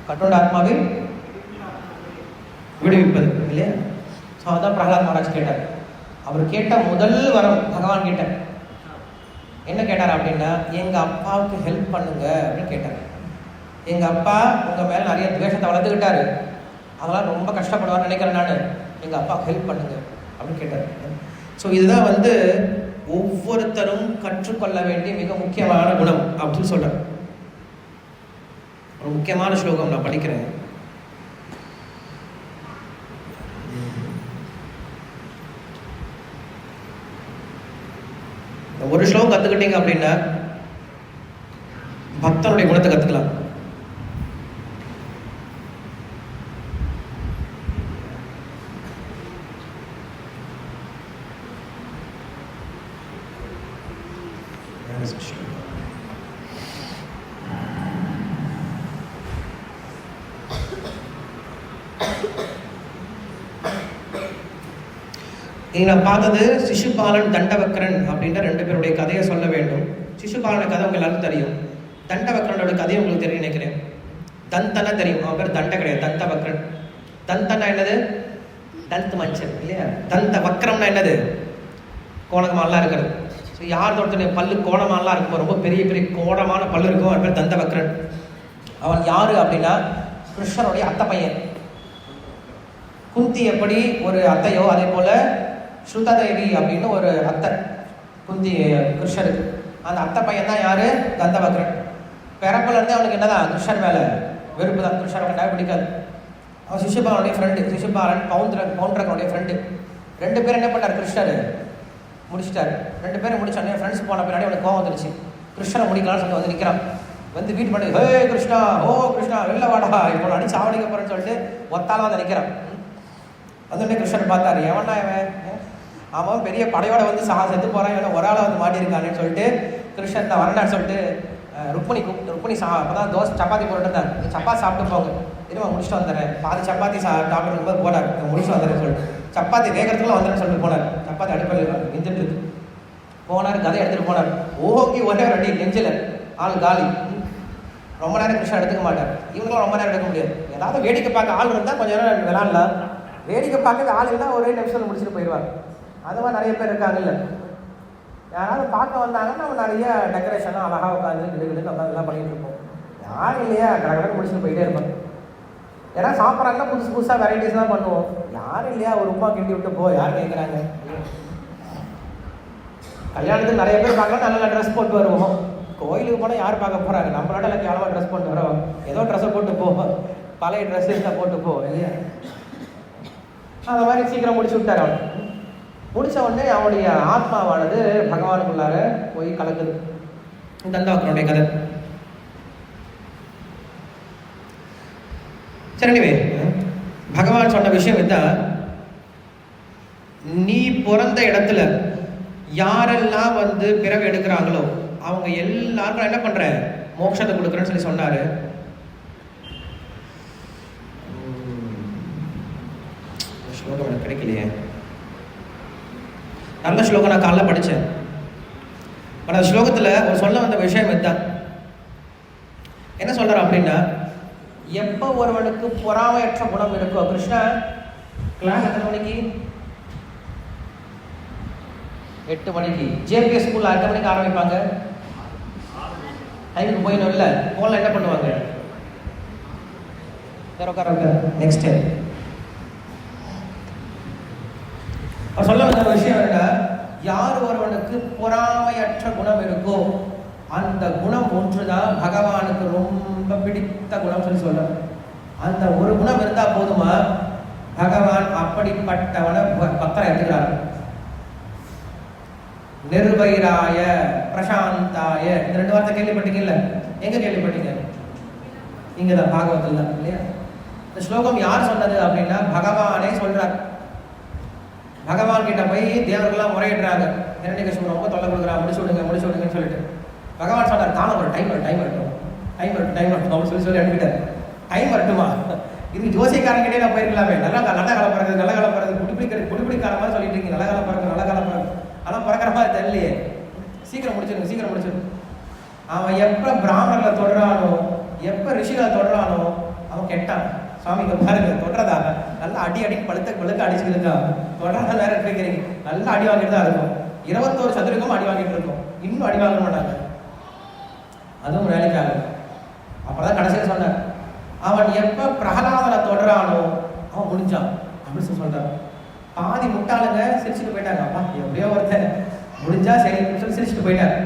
கட்டோட ஆத்மாவை விடுவிப்பது இல்லையா. ஸோ அதான் பிரகலாத் மகாராஜ் கேட்டார். அவர் கேட்ட முதல் வரம் பகவான் கிட்ட என்ன கேட்டார் அப்படின்னா, எங்க அப்பாவுக்கு ஹெல்ப் பண்ணுங்க அப்படின்னு கேட்டார். எங்க அப்பா உங்க மேல நிறைய துவேஷத்தை வளர்த்துக்கிட்டாரு, அதெல்லாம் ரொம்ப கஷ்டப்படுவார்னு நினைக்கிறேன் நான், எங்க அப்பாவுக்கு ஹெல்ப் பண்ணுங்க அப்படின்னு கேட்டார். ஸோ இதுதான் ஒவ்வொருத்தரும் கற்றுக்கொள்ள வேண்டிய மிக முக்கியமான குணம் அப்படின்னு சொல்றார். ஒரு முக்கியமான ஸ்லோகம் நான் படிக்கிறேன். ஒரு ஸ்லோகம் கத்துக்கிட்டீங்க அப்படின்னா பக்தனுடைய குணத்தை கத்துக்கலாம். நான் பார்த்தது சிசுபாலன் தண்டவக்கரன் அப்படின்ற 2 பேருடைய கதையை சொல்ல வேண்டும். சிசுபாலன கதை உங்க எல்லாருக்கும் தெரியும். தண்டவக்கரனோட கதையை உங்களுக்கு தெரியும் நினைக்கிறேன். தந்தனா தெரியும், அவன் பேர் தண்ட கிடையாது, தந்தவக்கரன். தந்தனா என்னது? தந்த மஞ்சள் இல்லையா? தந்த வக்கரம்னா என்னது? கோணமாலாம் இருக்கிறது. ஸோ யார் ஒருத்தனுடைய பல்லு கோணமாலாம் இருக்கும், ரொம்ப பெரிய பெரிய கோணமான பல்லு இருக்கும், அவன் பேர் தந்தவக்கரன். அவன் யாரு அப்படின்னா கிருஷ்ணனுடைய அத்தை பையன். குந்தி எப்படி ஒரு அத்தையோ அதே போல ஸ்ருததேவி அப்படின்னு ஒரு அத்தை குந்தி கிருஷ்ணருக்கு. அந்த அத்தை பையன் தான் யாரு? தந்தவக்கரன். பிறப்புல இருந்தே அவனுக்கு என்னதான் கிருஷ்ணன் மேல வெறுப்பு தான். கிருஷ்ணன் பிடிக்காது. அவன் சிசுபாலனுடைய ஃப்ரெண்டு. சிசுபாலன் பவுண்டரனுடைய ஃப்ரெண்டு. 2 பேரும் என்ன பண்ணார்? கிருஷ்ணர் முடிச்சிட்டாரு. 2 பேரும் முடிச்சானே ஃப்ரெண்ட்ஸ் போன பின்னாடி அவனுக்கு கோவம் வந்துருச்சு. கிருஷ்ணனை முடிக்கலாம்னு சொல்லி வந்து நிற்கிறான். வந்து வீட்டு பண்ணி ஹே கிருஷ்ணா, ஓ கிருஷ்ணா வெளில வாடா, இப்போ அடிச்சு சாவடிக்க போறேன்னு சொல்லிட்டு ஒத்தாலும் வந்து நிற்கிறான். வந்து கிருஷ்ணன் பார்த்தாரு, எவனா இவன், அவன் பெரிய படையோட வந்து செத்து போறான், இவனை ஒரு ஆளை வந்து மாட்டியிருக்கான்னு சொல்லிட்டு கிருஷ்ணன் தான் வரண்டான்னு சொல்லிட்டு ருக்மணி அப்பதான் தோசை சப்பாத்தி போட்டு இருந்தார். சப்பாத்தி சாப்பிட்டு போங்க, திரும்ப முடிச்சுட்டு வந்துடுறேன். பாதி சப்பாத்தி சாப்பிட்டு இருக்கும்போது போனார், முடிச்சுட்டு வந்துடுறேன்னு சொல்லிட்டு சப்பாத்தி வேகிறதுக்குள்ள வந்துடுன்னு சொல்லிட்டு போனார். சப்பாத்தி அடுப்பில் வெந்துட்டு இருக்கு. போனார், கதை எடுத்துட்டு போனார். ஓகே ஒரே ஒரு அடி நெஞ்சில், ஆள் காலி. ரொம்ப நேரம் கிருஷ்ணன் எடுத்துக்க மாட்டார். இவங்களும் ரொம்ப நேரம் எடுக்க முடியாது. ஏதாவது வேடிக்கை பார்க்க ஆள் இருந்தால் கொஞ்சம் நேரம் விளாட்லாம். வேடிக்கை பார்க்க ஆள் இருந்தால் ஒரே நிமிஷத்தில் முடிச்சுட்டு போயிடுவாங்க. அது மாதிரி நிறைய பேர் இருக்காங்கல்ல. யாராவது பார்க்க வந்தாங்கன்னா நம்ம நிறைய டெக்கரேஷனாக அழகாக உட்காந்து கிடுகிடுன்னு உட்காந்து எல்லாம் பண்ணிட்டு இருப்போம். யாரும் இல்லையா கடற்கரை முடிச்சுட்டு போயிட்டே இருப்பாங்க. யாராவது சாப்பிட்றாங்கன்னா புதுசு புதுசாக வெரைட்டிஸ் தான் பண்ணுவோம். யாரும் இல்லையா ஒரு உப்பா கிண்டி விட்டு போ, யார் கேட்குறாங்க? கல்யாணத்துக்கு நிறைய பேர் பார்க்கலாம், நல்ல நல்ல ட்ரெஸ் போட்டு வருவோம். கோயிலுக்கு போனால் யார் பார்க்க போகிறாங்க? நம்மளாட்ட எல்லாம் கேவலமாக ட்ரெஸ் போட்டு வரோம். ஏதோ ட்ரெஸ்ஸை போட்டு போ, பழைய ட்ரெஸ் இருந்தால் போட்டு போ இல்லையா? அந்த மாதிரி சீக்கிரம் முடிச்சு விட்டார். அவன் முடித்த உடனே அவனுடைய ஆத்மாவானது பகவானுக்குள்ளார போய் கலக்குது. தந்தவக்கரனுடைய கதை. சரிவே பகவான் சொன்ன விஷயம் இதுதான். நீ பிறந்த இடத்துல யாரெல்லாம் வந்து பிறகு எடுக்கிறாங்களோ அவங்க எல்லாரும் என்ன பண்ற மோட்சத்தை கொடுக்குறேன்னு சொல்லி சொன்னாரு. ஸ்லோகம் எனக்கு கிடைக்கலையே. நல்ல ஸ்லோகம் நான் காலைல படித்தேன். அந்த ஸ்லோகத்தில் ஒரு சொல்ல வந்த விஷயம் இதுதான். என்ன சொல்றாரு அப்படின்னா, எப்போ ஒருவனுக்கு பொறாமையற்ற குணம் இருக்கோ, கிருஷ்ணா கிளாஸ் எத்தனை மணிக்கு? 8 மணிக்கு. ஜேபிஎஸ் ஸ்கூல்ல 8 மணிக்கு ஆரம்பிப்பாங்க. டைமுக்கு போயிடும் இல்லை, போல என்ன பண்ணுவாங்க? நெக்ஸ்ட் அவர் சொல்ல வந்த விஷயம் என்ன, யார் ஒருவனுக்கு பொறாமையற்ற குணம் இருக்கோ அந்த குணம் ஒன்றுதான் பகவானுக்கு ரொம்ப பிடித்த குணம் சொல்லி சொல்ல. அந்த ஒரு குணம் இருந்தா போதுமா, பகவான் அப்படிப்பட்டவனை பக்தரை எடுத்துக்கிறார். நிர்வைராய பிரசாந்தாய, இந்த 2 வார்த்தை கேள்விப்பட்டீங்கல்ல? எங்க கேள்விப்பட்டீங்க? இங்கதான் பாகவத்தில் தான் இல்லையா? இந்த ஸ்லோகம் யார் சொன்னது அப்படின்னா பகவானே சொல்றார். பகவான் கிட்ட போய் தேவர்கள்லாம் முறையிடுறாங்க, இரண்யகசிபு ரொம்ப தொல்லை கொடுக்குறாங்க, முடிச்சு விடுங்கன்னு சொல்லிட்டு பகவான் சொன்னார், தானம் ஒரு டைம் வரட்டும் அப்படின்னு சொல்லி அனுப்பிட்டார். டைம் வரட்டுமா? இது ஜோசியக்காரங்கிட்டே நான் போயிருக்கலாமே. நல்ல காலம் பிறகு குடிப்பிடி காலம் மாதிரி சொல்லிட்டு இருக்கீங்க. நல்ல காலம் பிறகு ஆனால் பிறக்கிற மாதிரி தெரியலையே. சீக்கிரம் முடிச்சிருங்க. அவன் எப்போ பிராமணர்களை தொடுறானோ, எப்போ ரிஷிகளை தொடுறானோ அவன் கெட்டான். சுவாமிங்க பாருங்க, தொடுறதா நல்லா அடி பழுக்க அடிச்சுக்கிட்டு தொடர்ந்து நேரம் கேட்குறீங்க, நல்லா அடி வாங்கிட்டு தான் இருக்கும். 21 சதுரகம் அடி வாங்கிட்டு இருக்கும், இன்னும் அடி வாங்க மாட்டாங்க. அதுவும் வேலைக்கு ஆகும். அப்பதான் கடைசியில் சொன்னார், அவன் எப்ப பிரகலாதனை தொடரானோ அவன் முடிஞ்சான் அப்படின்னு சொல்றான். பாதி முட்டாளுங்க சிரிச்சுட்டு போயிட்டாங்க. அப்பா எப்படியோ ஒருத்தன் முடிஞ்சா சரி சொல்லி சிரிச்சுட்டு போயிட்டார்.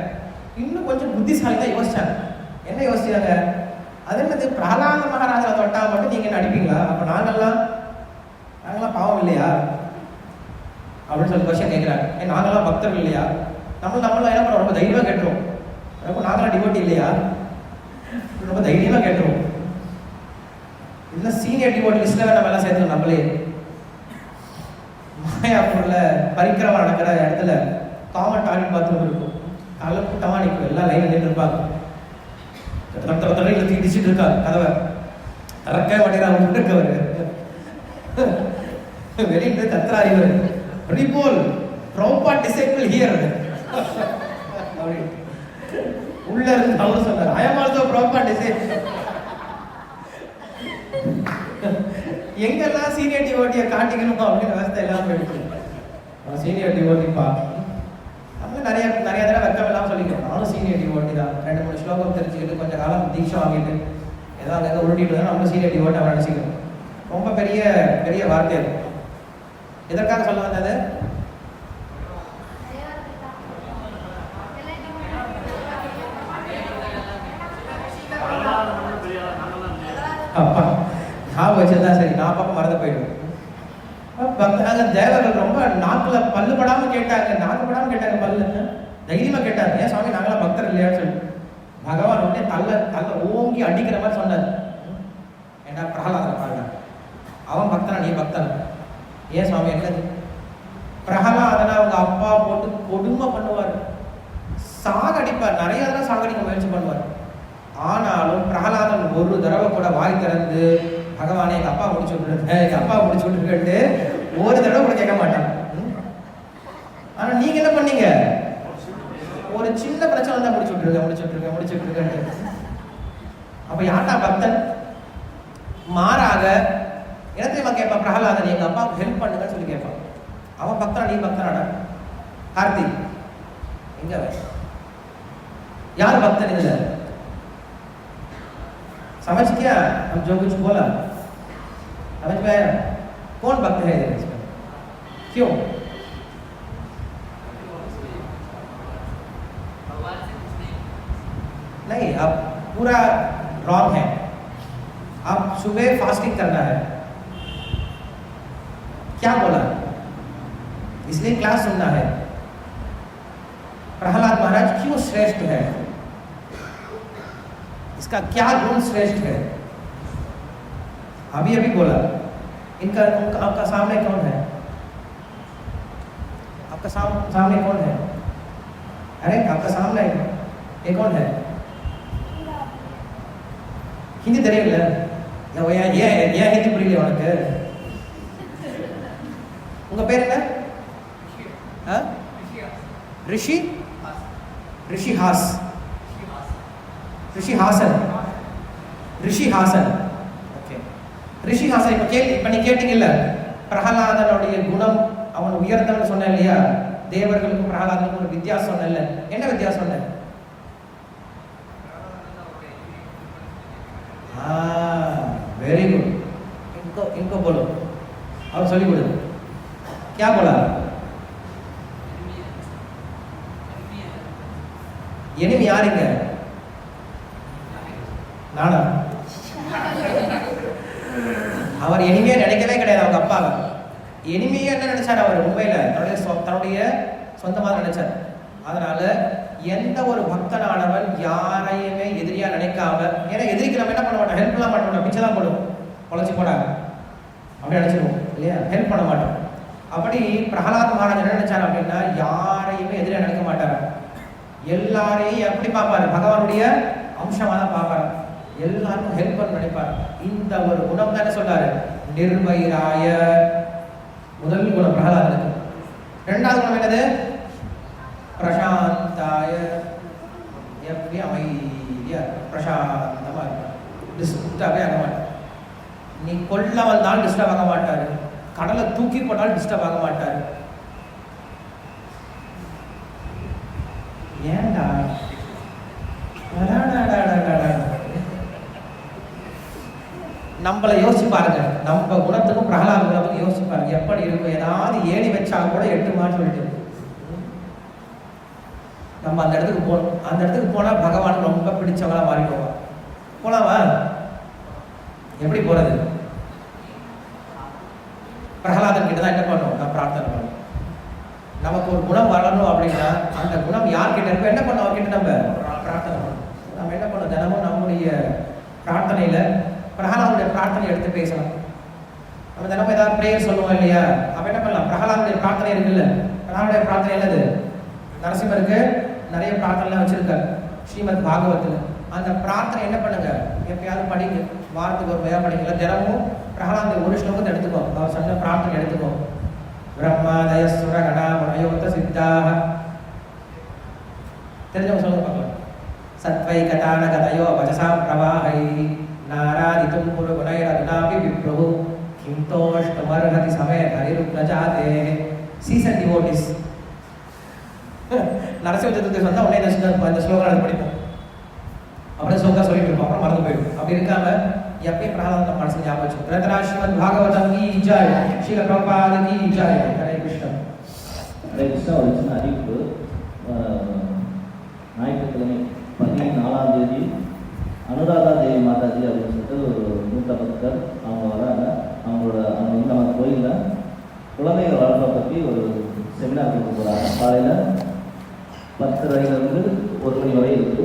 இன்னும் கொஞ்சம் புத்திசாலி தான் யோசிச்சாங்க. என்ன யோசிச்சாங்க? அது என்னது, பிரகலாத மகாராஜா தொட்டா மட்டும் நீங்க நடிப்பீங்களா? அப்ப நாங்கெல்லாம் பாவம் இல்லையா அப்படின்னு சொல்லி கொஸ்டின் கேட்கிறாங்க. நாங்கெல்லாம் பக்தர்கள் இல்லையா? நம்மளாம் என்ன பண்ணுவோம், ரொம்ப தைரியமா கேட்டுருவோம். ரொம்ப நாங்களாம் டிவோட்டி இல்லையா? ரொம்ப தைரியமா கேட்டுருவோம். இல்லை சீனியர் டிவோட்டி லிஸ்ட்ல நம்ம எல்லாம் சேர்த்துக்கணும். நம்மளே மாயாப்பூர்ல பரிக்கிரமா நடக்கிற இடத்துல காமன் டாய்லெட் பாத்ரூம் இருக்கும். காலைல கூட்டமா நிற்கும், எல்லாம் லைன்ல நின்று இருப்பாங்க. இடிச்சுட்டு இருக்காங்க, கதவை திறக்க மாட்டேங்கிறாங்க. இருக்கவர் வெளியிட்டு கத்துறாரு, இவர் ரிபோல் ப்ராப்பா டிசைபிள் ஹியர் உள்ள இருந்து அவர் சொன்னார், ஐ அம் ஆல்சோ ப்ராப்பா டிசைபிள். எங்கெல்லாம் சீனியர் டிவோட்டியை காட்டிக்கணும் அப்படின்னு விவசாயம் எல்லாம் போயிடுச்சு. சீனியர் டிவோட்டிப்பா நம்ம நிறைய தடவை வெக்கம் எல்லாம் சொல்லிக்கிறோம். நானும் சீனியர் டிவோட்டி தான். 2-3 ஸ்லோகம் தெரிஞ்சுக்கிட்டு கொஞ்சம் காலம் தீட்சை வாங்கிட்டு ஏதோ அங்கே உருட்டிட்டு தான் நம்ம சீனியர் டிவோட்டி அவன் நினச்சிக்கிறோம். ரொம்ப பெரிய பெரிய வார்த்தை அது. எதற்காக சொல்ல வந்தது? அப்பா நான் வச்சிருந்தா சரி, நான் பக்கம் மறந்து போயிடுவேன். தேவர்கள் ரொம்ப நாக்கில் பல்லு படாமல் கேட்டாங்க, பல்லுன்னு தைரியமாக கேட்டாங்க. ஏன் சுவாமி நாங்களாம் பக்தர் இல்லையான்னு சொல்லி பகவான் உடனே தள்ள ஓங்கி அடிக்கிற மாதிரி சொன்னார். ஏன்னா பிரகலாதனை பாருங்க, அவன் பக்தனா நீ பக்தன்? ஏன் சுவாமி என்னது? பிரகலாதனை அவங்க அப்பா போட்டு கொடுமை பண்ணுவார், சாகடிப்பார், நிறைய தடவை சாகடிக்க முயற்சி பண்ணுவார். ஆனாலும் பிரகலாதன் ஒரு தடவை கூட வாய் திறந்து பகவானே எங்க அப்பா முடிச்சு விட்டுருக்கேன்ட்டு ஒரு தடவை கூட கேட்க மாட்டான். ஆனா நீங்க என்ன பண்ணீங்க? ஒரு சின்ன பிரச்சனை வந்தா முடிச்சு விட்டுருக்கேன். அப்ப யார்டா பக்தன்? மாறாக என்ன தெரியுமா கேட்பான் பிரகலாதன், எங்க அப்பாவுக்கு ஹெல்ப் பண்ணுங்கன்னு சொல்லி கேட்பான். அவன் பக்தனா நீ பக்தனாடா? கார்த்திக் எங்க यार भक्त नहीं है समझ क्या हम जो कुछ बोला समझ में आया कौन भक्त है इसमें क्यों नहीं अब पूरा रॉन्ग है अब सुबह फास्टिंग करना है क्या बोला इसलिए क्लास सुनना है प्रहलाद महाराज क्यों श्रेष्ठ है इसका क्या गुण श्रेष्ठ है अभी अभी बोला इनका आपका सामने कौन है आपका सामने कौन है अरे आपका सामने ये कौन है हिंदी தெரியல ஏன் ஹிந்தி புரியல உனக்கு உங்க பேர் என்ன ऋषि ऋषिहास ऋषिहासन ऋषिहासन ஓகே ऋषिहासन இப்ப நீ கேட்டீங்கல்ல பிரஹலாதனுடைய குணம் அவன் உயர்ந்தவன் சொன்னேன் இல்லையா தேவர்களுக்கும் பிரஹலாதனுக்கும் ஒரு வித்தியாசம் சொன்னேன்ல என்ன வித்தியாசம் சொன்னேன் वेरी गुड इनको बोलो और सॉरी बोलो क्या बोला एनिमी யாருங்க நானா அவர் எனிமியா நினைக்கவே கிடையாது அவங்க அப்பா எனிமியா என்ன நினைச்சார் அவர் உண்மையில தன்னுடைய சொந்தமாக நினைச்சார் அதனால எந்த ஒரு பக்தனானவன் யாரையுமே எதிரியா நினைக்காம ஏன்னா எதிரிக்கு நம்ம என்ன பண்ண மாட்டோம் ஹெல்ப் எல்லாம் பண்ண மாட்டோம் பிச்சை தான் போடுவோம் பொழைச்சி போடாங்க அப்படி நினைச்சிருவோம் இல்லையா ஹெல்ப் பண்ண மாட்டோம் அப்படி பிரஹலாத் மகாராஜ் என்ன நினைச்சார் அப்படின்னா யாரையுமே எதிரியா நினைக்க மாட்டார் எல்லாரையும் எப்படி பார்ப்பாரு பகவானுடைய அம்சமா தான் பார்ப்பாரு எல்லாருக்கும் ஹெல்ப் பண்ண நினைப்பார் இந்த ஒரு குணம் தானே சொல்றாரு நிர்வைராய முதல் குணம் பிரஹலாதனுக்கு இரண்டாவது குணம் என்னது பிரசாந்தாய எப்படி அமைதியா பிரசாந்தமா டிஸ்டர்பே ஆக மாட்டார் நீ கொல்ல வந்தாலும் டிஸ்டர்ப் ஆக மாட்டாரு கடலை தூக்கி போட்டாலும் டிஸ்டர்ப் ஆக மாட்டாரு ஏன்டா நம்மளை யோசிச்சு பாருங்க நம்ம குணத்துக்கும் பிரகலாத குணத்துக்கும் யோசிச்சு பாருங்க எப்படி இருக்கும் ஏதாவது ஏணி வச்சா கூட 8 மாசம் சொல்லிட்டு நம்ம அந்த இடத்துக்கு போகணும். அந்த இடத்துக்கு போனால் பகவான் ரொம்ப பிடிச்சவங்களா மாறிடுவான். போலாமா? எப்படி போறது? பிரகலாதன் கிட்ட தான் என்ன பண்ணணும்? நான் பிரார்த்தனை பண்ணணும். நமக்கு ஒரு குணம் வரணும் அப்படின்னா அந்த குணம் யார்கிட்ட இருக்கும்? என்ன பண்ணணும்? அவர்கிட்ட நம்ம பிரார்த்தனை பண்ணணும். நம்ம என்ன பண்ணணும்? தினமும் நம்முடைய பிரார்த்தனையில பிரகலாதுடைய பிரார்த்தனை எடுத்து பேசலாம். நம்ம தினமும் ஏதாவது பிரேயர் சொல்லுவோம் இல்லையா? அப்ப என்ன பண்ணலாம்? பிரகலாதுடைய பிரார்த்தனை இருக்குல்ல, பிரகலாதுடைய பிரார்த்தனை என்னது? நரசிம்மருக்கு நிறைய பிரார்த்தனைலாம் வச்சிருக்காரு ஸ்ரீமத் பாகவத்தில். அந்த பிரார்த்தனை என்ன பண்ணுங்க, எப்பயாவது படிங்க, வாரத்துக்கு ஒரு முறையாக படிக்கல. தினமும் பிரகலாத ஒரு ஸ்லோகத்தை எடுத்துக்கோ, அவர் சொன்ன பிரார்த்தனை எடுத்துக்கோ. பிரம்மாதய சுரகணா மனயோத்த சித்தாக, தெரிஞ்சவங்க சொல்லுங்க பார்க்கலாம். சத்வை கதான கதையோ வஜசாம் பிரவாகை நாராதித்தும் புரு குணைரதுனாபி விப்ரஹு கிந்தோஷ்டமர்ஹதி சமய ஹரிருக்னஜாதே. சீசன் டிவோட்டிஸ் நரசிம்ம சதுர்த்தி வந்தால் உடனே இந்த ஸ்லோகம் அது படிப்போம், அப்படியே சோகா சொல்லிட்டு இருப்போம், அப்புறம் மறந்து போயிடும். அப்படி இருக்காம எப்பயும் பிரகலாத மனசு ஞாபகம் வச்சு. ரத்னாஸ்ரீமத் பாகவதம் கி ஜெய், ஸ்ரீல பிரபாத கி ஜெய். ஹரே கிருஷ்ணா. ஹரே கிருஷ்ணா. ஒரு சின்ன அறிவிப்பு. ஞாயிற்றுக்கிழமை 14ஆம் தேதி அனுராதா தேவி மாதாஜி அப்படின்னு சொல்லிட்டு ஒரு மூத்த பக்தர் அவங்க வராங்க. அவங்க நம்ம கோயிலில் குழந்தைகள் வளர்ப்பை பற்றி ஒரு செமினார் கொடுக்க போகிறாங்க. காலையில் 10:30 1 மணி வரை இருக்குது.